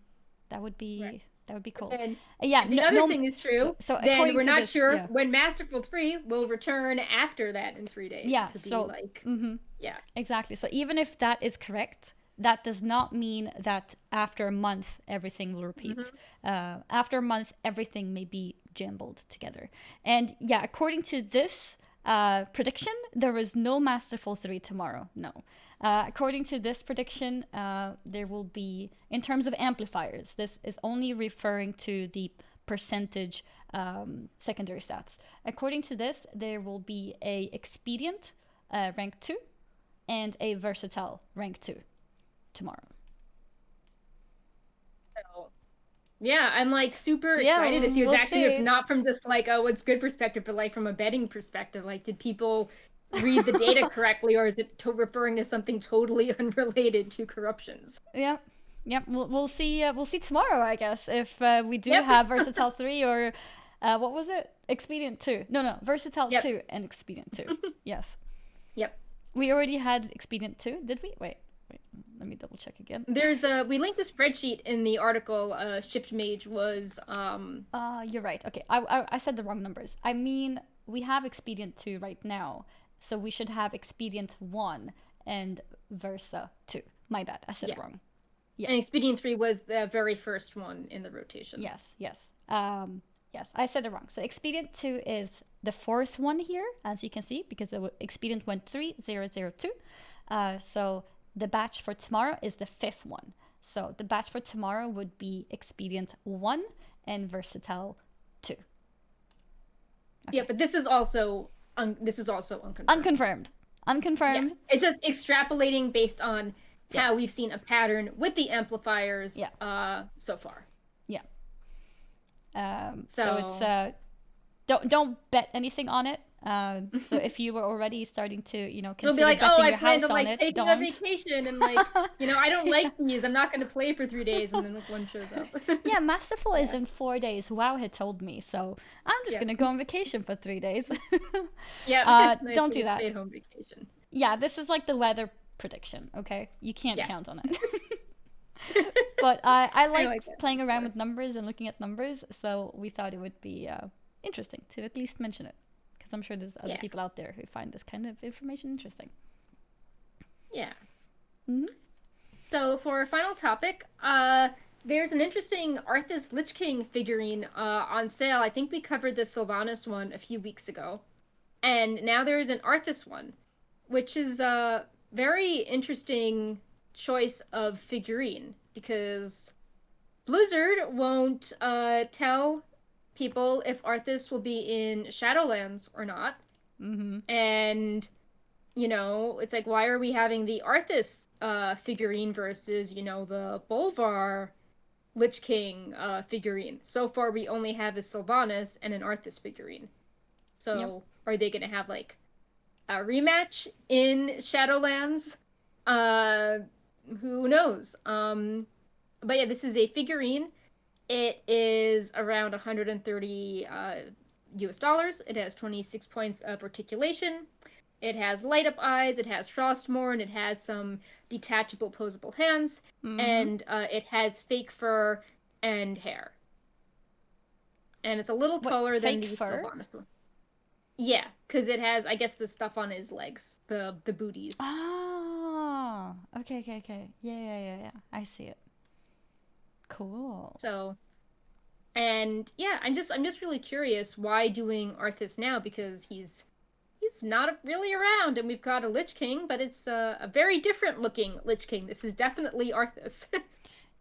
A: that would be that would be cool.
B: And
A: yeah.
B: the other thing is true.
A: So
B: then we're not
A: this,
B: sure when Masterful 3 will return after that in 3 days.
A: Yeah.
B: To
A: So
B: be like, yeah.
A: Exactly. So even if that is correct, that does not mean that after a month everything will repeat. After a month, everything may be jumbled together. And yeah, according to this prediction, there is no Masterful 3 tomorrow. No. According to this prediction, there will be, in terms of amplifiers, this is only referring to the percentage secondary stats. According to this, there will be a expedient rank 2 and a versatile rank 2 tomorrow.
B: So Yeah, I'm like super
A: So yeah,
B: excited to see what's
A: we'll
B: actually, if
A: see.
B: not from just like what's good perspective, but like from a betting perspective. Like, did people read the data correctly, or is it referring to something totally unrelated to corruptions?
A: Yep. Yep. We'll see. We'll see tomorrow, I guess, if we do
B: Yep.
A: have Versatile 3 or what was it? Expedient 2. No, Versatile
B: Yep.
A: 2 and Expedient 2. Yes.
B: Yep.
A: We already had Expedient 2, did we? Wait. Let me double check again.
B: We linked the spreadsheet in the article. Shift Mage was
A: You're right. Okay. I said the wrong numbers. I mean, we have Expedient 2 right now, so we should have Expedient 1 and Versa 2. My bad. I said
B: yeah,
A: it wrong.
B: and
A: Yes.
B: Expedient 3 was the very first one in the rotation.
A: Yes. I said it wrong. So Expedient 2 is the fourth one here, as you can see, because Expedient went 3002. So the batch for tomorrow is the fifth one. So the batch for tomorrow would be Expedient 1 and Versatile 2. Okay.
B: Yeah, but this is also unconfirmed.
A: Unconfirmed.
B: Yeah, it's just extrapolating based on
A: Yeah.
B: how we've seen a pattern with the amplifiers
A: Yeah.
B: so far.
A: Yeah.
B: So
A: So it's don't bet anything on it. So if you were already starting to,
B: you'll be
A: consider
B: like, oh,
A: betting
B: I
A: your
B: plan
A: house
B: to
A: on
B: like
A: it,
B: taking a
A: don't.
B: vacation and like, I don't like these. I'm not going to play for 3 days, and then like one shows up.
A: Yeah, Masterful is
B: Yeah.
A: in 4 days. Wow had told me, so I'm just gonna go on vacation for 3 days.
B: Yeah. Nice
A: Don't do
B: little
A: that.
B: stay-at-home vacation.
A: Yeah, this is like the weather prediction. Okay, you can't
B: Yeah.
A: count on it. But I like
B: like that
A: playing around
B: metaphor.
A: with numbers and looking at numbers, so we thought it would be interesting to at least mention it, because I'm sure there's other
B: Yeah.
A: people out there who find this kind of information interesting.
B: Yeah.
A: Hmm.
B: So for our final topic, there's an interesting Arthas Lich King figurine on sale. I think we covered the Sylvanas one a few weeks ago, and now there's an Arthas one, which is a very interesting choice of figurine because Blizzard won't tell people if Arthas will be in Shadowlands or not,
A: Mm-hmm.
B: and it's like, why are we having the Arthas figurine versus, the Bolvar Lich King figurine? So far, we only have a Sylvanas and an Arthas figurine.
A: Yep.
B: So, are they going to have like a rematch in Shadowlands? Uh, who knows? But yeah, this is a figurine. It is around 130 US dollars. It has 26 points of articulation. It has light up eyes, it has Frostmourne, it has some detachable posable hands,
A: Mm-hmm.
B: and it has fake fur and hair. And it's a little
A: What,
B: taller than
A: fake
B: the
A: fur?
B: Sylvanas one. Yeah, because it has, I guess, the stuff on his legs, the booties.
A: Ah, okay. Yeah. I see it. Cool.
B: So, and yeah, I'm just really curious why doing Arthas now, because he's not really around, and we've got a Lich King, but it's a very different looking Lich King. This is definitely Arthas.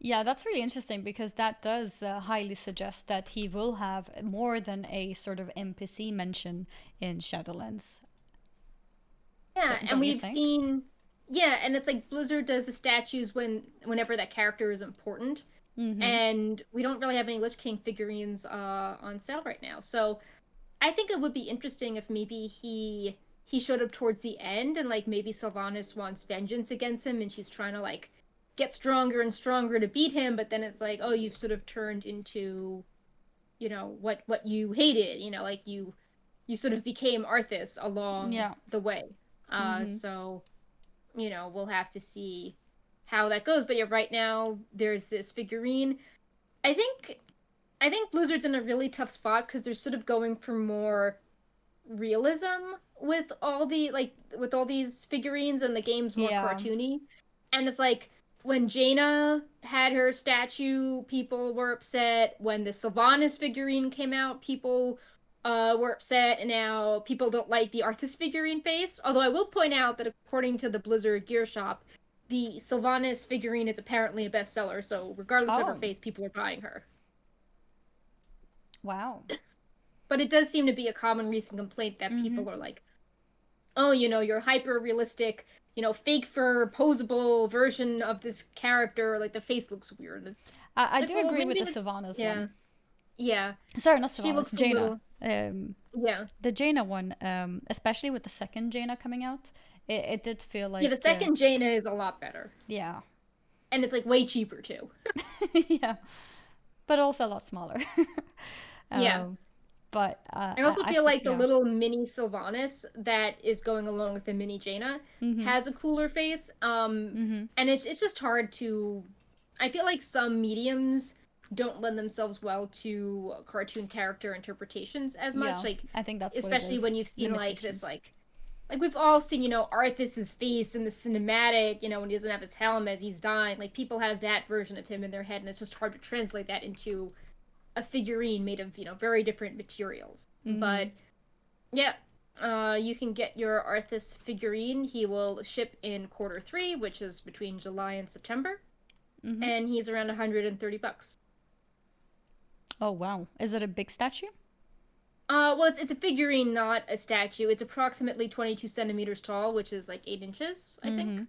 A: Yeah, that's really interesting because that does highly suggest that he will have more than a sort of NPC mention in Shadowlands.
B: Yeah, and
A: Don't you
B: we've
A: think?
B: seen, yeah, and it's like Blizzard does the statues whenever that character is important,
A: Mm-hmm.
B: and we don't really have any Lich King figurines on sale right now. So I think it would be interesting if maybe he showed up towards the end, and like maybe Sylvanas wants vengeance against him, and she's trying to like get stronger and stronger to beat him, but then it's like, oh, you've sort of turned into, what you hated, like you sort of became Arthas along
A: Yeah.
B: the way.
A: Mm-hmm.
B: So, we'll have to see how that goes. But yeah, right now there's this figurine. I think I think Blizzard's in a really tough spot because they're sort of going for more realism with all these figurines, and the game's more
A: Yeah.
B: cartoony. And it's like when Jaina had her statue, people were upset. When the Sylvanas figurine came out, people were upset, and now people don't like the Arthas figurine face. Although I will point out that according to the Blizzard Gear Shop, the Sylvanas figurine is apparently a bestseller, so regardless of her
A: Oh,
B: face, people are buying her.
A: wow.
B: But it does seem to be a common recent complaint that
A: Mm-hmm.
B: people are like, oh, you're hyper realistic fake fur posable version of this character. Like the face looks weird. It's
A: I
B: like,
A: do
B: well,
A: agree with
B: maybe
A: the
B: it's
A: Sylvanas
B: yeah,
A: one.
B: yeah.
A: Sorry, not
B: She
A: Sylvanas,
B: looks a
A: Jaina.
B: little yeah.
A: The Jaina one, especially with the second Jaina coming out, it did feel
B: Yeah, the
A: like,
B: second Jaina is a lot better.
A: yeah,
B: And it's like way cheaper too.
A: yeah, but also a lot smaller.
B: Yeah.
A: um, but
B: I also
A: I
B: feel
A: think,
B: like the
A: yeah.
B: little mini Sylvanas that is going along with the mini Jaina
A: Mhm.
B: has a cooler face.
A: Mhm.
B: And it's just hard to. I feel like some mediums don't lend themselves well to cartoon character interpretations as much.
A: Yeah,
B: Like,
A: I think that's what it
B: especially
A: is.
B: when you've seen like this
A: Limitations.
B: like we've all seen, Arthas's face in the cinematic, when he doesn't have his helm as he's dying. Like people have that version of him in their head, and it's just hard to translate that into a figurine made of, very different materials.
A: Mhm.
B: But yeah, you can get your Arthas figurine. He will ship in quarter 3, which is between July and September,
A: Mhm.
B: and he's around $130.
A: Oh wow, is it a big statue?
B: Well, it's a figurine, not a statue. It's approximately 22 centimeters tall, which is like 8 inches, I think.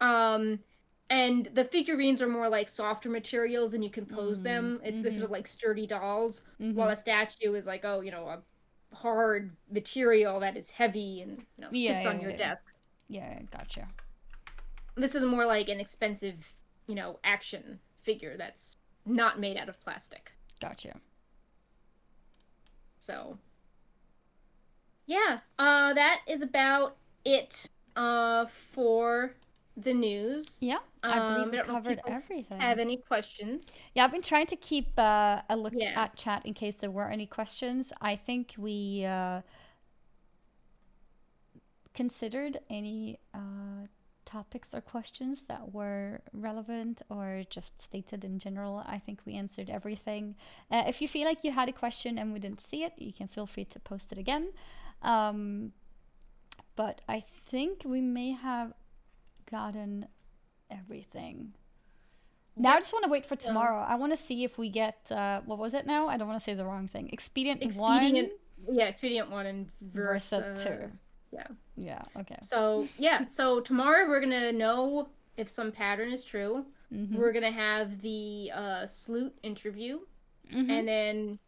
A: Mhm.
B: Um, and the figurines are more like softer materials, and you can pose
A: Mhm.
B: them. They're sort
A: Mhm.
B: of like sturdy dolls, while
A: Mhm.
B: a statue is like, a hard material that is heavy and
A: Yeah,
B: sits
A: yeah,
B: on your
A: yeah, yeah.
B: desk.
A: Yeah, gotcha.
B: This is more like an expensive, action figure that's not made out of plastic.
A: Gotcha.
B: So yeah, that is about it for the news.
A: Yeah, I believe
B: I
A: we
B: don't know if
A: covered
B: people have
A: everything.
B: any questions.
A: Yeah, I've been trying to keep a look
B: Yeah.
A: at chat in case there were any questions. I think we considered any topics or questions that were relevant or just stated in general. I think we answered everything. If you feel like you had a question and we didn't see it, you can feel free to post it again. Um, but I think we may have gotten everything. Now I
B: Yep.
A: just want to wait for
B: So
A: tomorrow. I want to see if we get what was it now? I don't want to say the wrong thing. Expedient one
B: expedient, yeah, expedient one and verse.
A: versus two.
B: Yeah.
A: Yeah. Okay.
B: So yeah. So tomorrow we're gonna know if some pattern is true.
A: Mhm.
B: We're gonna have the Sloot interview,
A: Mhm.
B: and then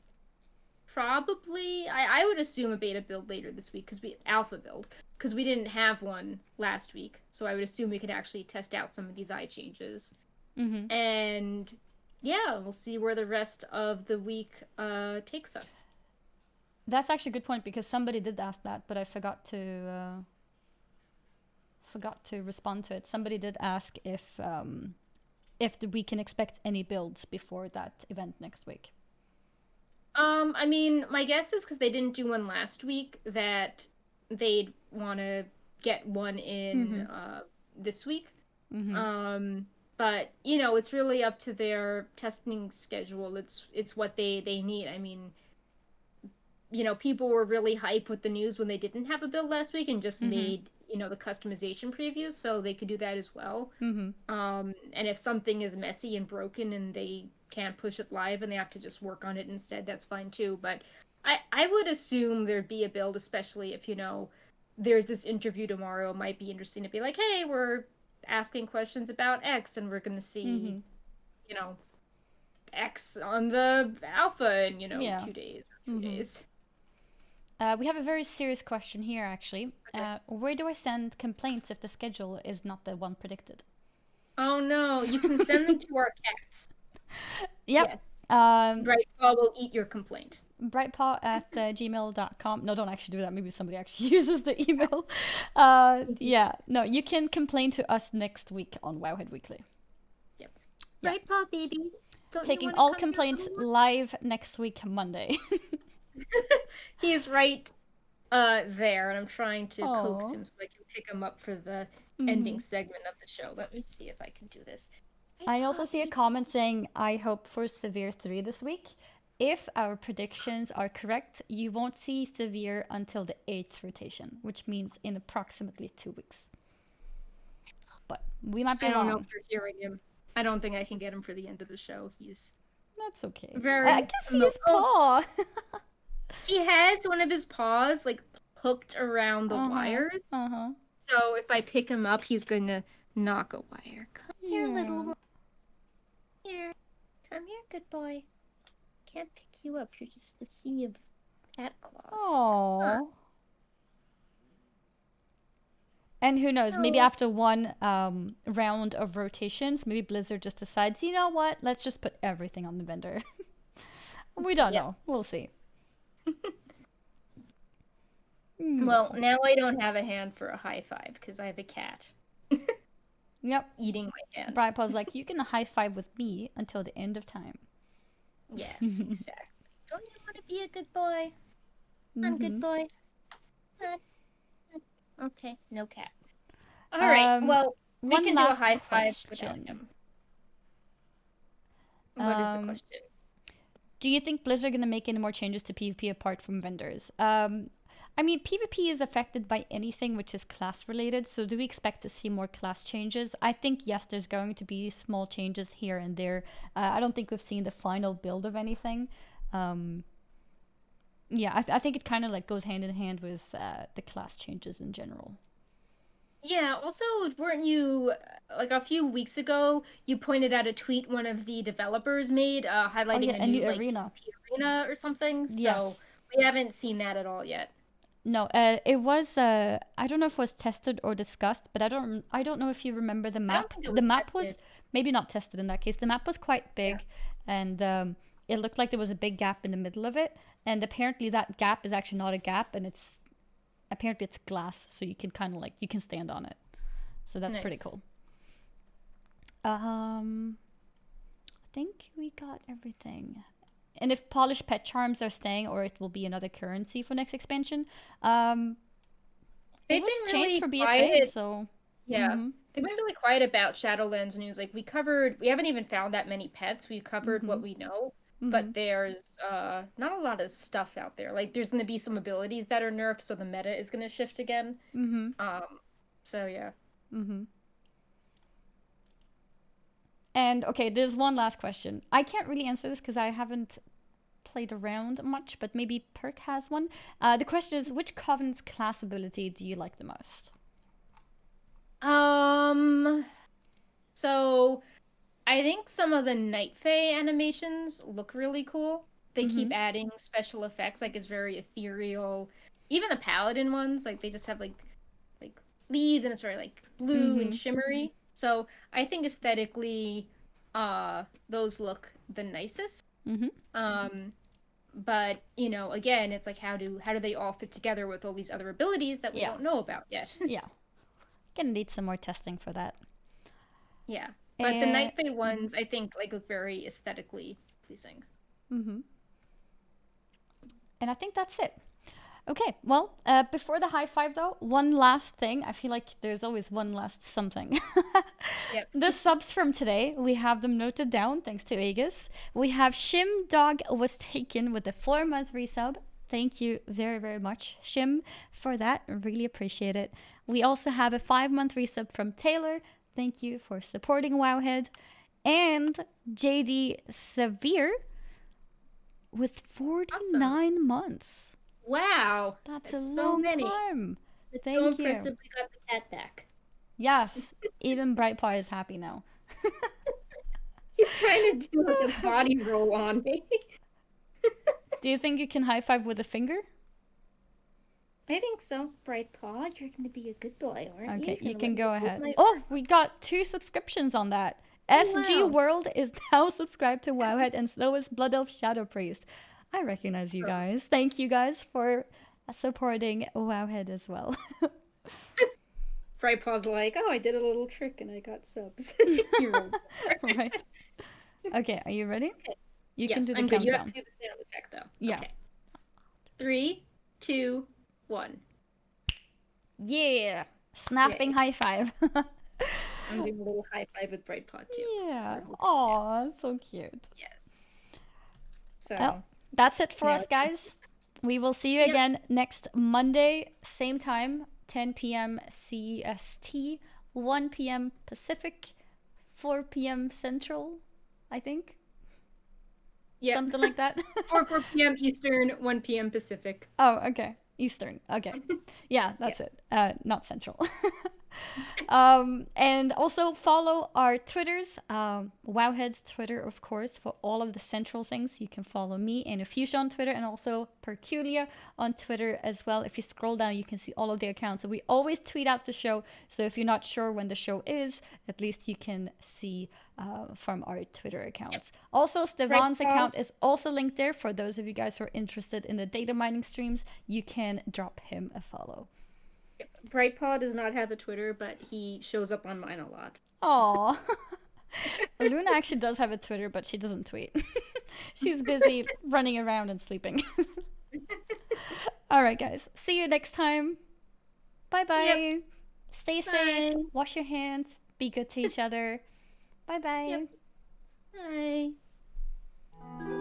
B: probably I would assume a beta build later this week because we alpha build because we didn't have one last week. So I would assume we could actually test out some of these eye changes.
A: Mhm.
B: And yeah, we'll see where the rest of the week takes us.
A: That's actually a good point because somebody did ask that, but I forgot to respond to it. Somebody did ask if we can expect any builds before that event next week.
B: I mean, my guess is because they didn't do one last week that they'd want to get one in
A: Mhm.
B: this week.
A: Mhm.
B: Um, but it's really up to their testing schedule. It's what they need. I mean, people were really hype with the news when they didn't have a build last week and just
A: Mhm.
B: made, the customization previews, so they could do that as well.
A: Mhm.
B: And if something is messy and broken and they can't push it live and they have to just work on it instead, that's fine too. But I would assume there'd be a build, especially if, there's this interview tomorrow. It might be interesting to be like, hey, we're asking questions about X and we're going to see,
A: Mhm.
B: you know, X on the alpha in,
A: Yeah.
B: 2 days or 3
A: Mhm.
B: days.
A: We have a very serious question here, actually.
B: Okay.
A: Where do I send complaints if the schedule is not the one predicted?
B: Oh no, you can send them to our cats.
A: Yep.
B: Yes.
A: Um,
B: Right, Paul will eat your complaint.
A: brightpaw at gmail.com. No, don't actually do that. Maybe somebody actually uses the email. Yeah, no, you can complain to us next week on Wowhead Weekly.
B: Yep.
A: Yeah.
B: Right, Paw baby. Don't you
A: Taking
B: want to
A: all
B: come here a
A: complaints
B: little more?
A: live next week, Monday.
B: He's right there, and I'm trying to coax
A: Oh.
B: him so I can pick him up for the ending
A: Hmm.
B: segment of the show. Let me see if I can do this. Right,
A: I
B: Paw
A: also see a
B: baby.
A: comment saying, I hope for Severe 3 this week. If our predictions are correct, you won't see Severe until the 8th rotation, which means in approximately 2 weeks. But we might be
B: I don't know if
A: wrong.
B: you're hearing him. I don't think I can get him for the end of the show. He's
A: That's okay. I
B: very
A: can see his
B: oh,
A: paw.
B: he has one of his paws like hooked around the
A: Uh huh.
B: wires.
A: Uh huh.
B: So if I pick him up, he's gonna knock a wire. Come here, little
A: Yeah.
B: one. Here. Come here, good boy. Can't pick you up. You're just a sea of cat claws.
A: Aww. And who knows, maybe
B: No.
A: after one round of rotations, maybe Blizzard just decides, you know what, let's just put everything on the vendor. We don't
B: Yep.
A: know. We'll see.
B: Well, now I don't have a hand for a high five because I have a cat
A: Yep.
B: eating my hand.
A: Brightpaw's like, you can high five with me until the end of time.
B: Yes, exactly. Don't you want to be a good boy? I'm good boy. Okay, no cat. All right. Well, we
A: One
B: can do a
A: last
B: high five without
A: question.
B: him. What is the question?
A: Do you think Blizzard are going to make any more changes to PvP apart from vendors? I mean, PvP is affected by anything which is class related, so do we expect to see more class changes? I think, yes, there's going to be small changes here and there. I don't think we've seen the final build of anything. Yeah, I think it kind of like goes hand in hand with the class changes in general.
B: Yeah, also, weren't you, like a few weeks ago, you pointed out a tweet one of the developers made
A: Oh
B: highlighting
A: yeah,
B: a
A: a
B: new,
A: new
B: like,
A: arena.
B: PvP arena or something, so
A: Yes.
B: we haven't seen that at all yet.
A: No, it was I don't know if it was tested or discussed, but I don't know if you remember the
B: I don't
A: map.
B: think it
A: The
B: was
A: map was
B: tested.
A: maybe not tested in that case. The map was quite
B: Yeah.
A: big, and it looked like there was a big gap in the middle of it. And apparently that gap is actually not a gap, and it's apparently it's glass, so you can kind of like you can stand on it. So that's pretty
B: Nice.
A: cool. I think we got everything. And if polished pet charms are staying, or it will be another currency for next expansion. It
B: They've
A: was
B: been
A: changed
B: really
A: for BFA,
B: quiet.
A: so
B: Yeah. They've been really quiet about Shadowlands news. Like, we haven't even found that many pets. We covered what we know, but there's not a lot of stuff out there. Like, there's gonna be some abilities that are nerfed, so the meta is gonna shift again. So yeah.
A: And okay, there's one last question. I can't really answer this because I haven't played around much, but maybe Perk has one. The question is, which Covenant's class ability do you like the most?
B: So I think some of the Night Fae animations look really cool. They keep adding special effects, like it's very ethereal. Even the Paladin ones, like they just have like leaves and it's very like blue and shimmery. So I think aesthetically, those look the nicest. But again, it's like how do they all fit together with all these other abilities that we
A: Yeah.
B: don't know about yet?
A: Yeah. Gonna need some more testing for that.
B: Yeah. But the Night Fae ones, I think, like look very aesthetically pleasing.
A: And I think that's it. Okay, well, before the high five though, one last thing. I feel like there's always one last something.
B: Yep.
A: The subs from today, we have them noted down thanks to Aegis. We have Shim Dog was taken with a 4-month resub. Thank you very, very much, Shim, for that. Really appreciate it. We also have a 5-month resub from Taylor. Thank you for supporting Wowhead. And JD Severe with 49 months.
B: Wow.
A: That's a
B: so
A: long
B: many.
A: time.
B: It's
A: Thank
B: so
A: you.
B: impressive we got the cat back.
A: Yes, even Brightpaw is happy now.
B: He's trying to do like a body roll on me.
A: Do you think you can high five with a finger?
B: I think so. Bright Paw, you're going to be a good boy, aren't you?
A: Okay, you can
B: let me
A: go
B: hold
A: ahead.
B: my
A: Oh,
B: arm.
A: we got 2 subscriptions on that.
B: Oh,
A: SG
B: wow.
A: World is now subscribed to Wowhead, and so is Blood Elf Shadow Priest. I recognize you guys. Thank you guys for supporting Wowhead as well.
B: Bright Paw's like, oh, I did a little trick and I got subs.
A: Right. Okay, are you ready?
B: Okay.
A: You
B: Yes,
A: can do the
B: I'm good. You have
A: countdown.
B: to do the sound effect, though.
A: Yeah.
B: Okay. 3, 2, 1.
A: Yeah. Snapping
B: Yay.
A: high five.
B: I'm doing a little high five with Bright Paw, too.
A: Yeah. Aw, so cute.
B: Yes. So.
A: Well, that's it for
B: now
A: us, guys. We will see you
B: Yep.
A: again next Monday, same time, 10 p.m. CST, 1 p.m. Pacific, 4 p.m. Central, I think.
B: Yep.
A: Something like that.
B: 4 p.m. Eastern, 1 p.m. Pacific.
A: Oh, okay. Eastern. Okay. Yeah, that's
B: Yeah.
A: it. Not Central. And also follow our Twitters. Wowhead's Twitter, of course, for all of the central things. You can follow me and Fuchsia on Twitter, and also Perculia on Twitter as well. If you scroll down, you can see all of the accounts. So we always tweet out the show. So if you're not sure when the show is, at least you can see from our Twitter accounts. Also, Stevan's account is also linked there. For those of you guys who are interested in the data mining streams, you can drop him a follow.
B: Brightpaw does not have a Twitter, but he shows up on mine a lot.
A: Aw. Luna actually does have a Twitter, but she doesn't tweet. She's busy running around and sleeping. All right, guys. See you next time. Bye bye.
B: Yep.
A: Stay
B: Bye.
A: safe. Wash your hands. Be good to each other. Bye bye.
B: Yep. Bye.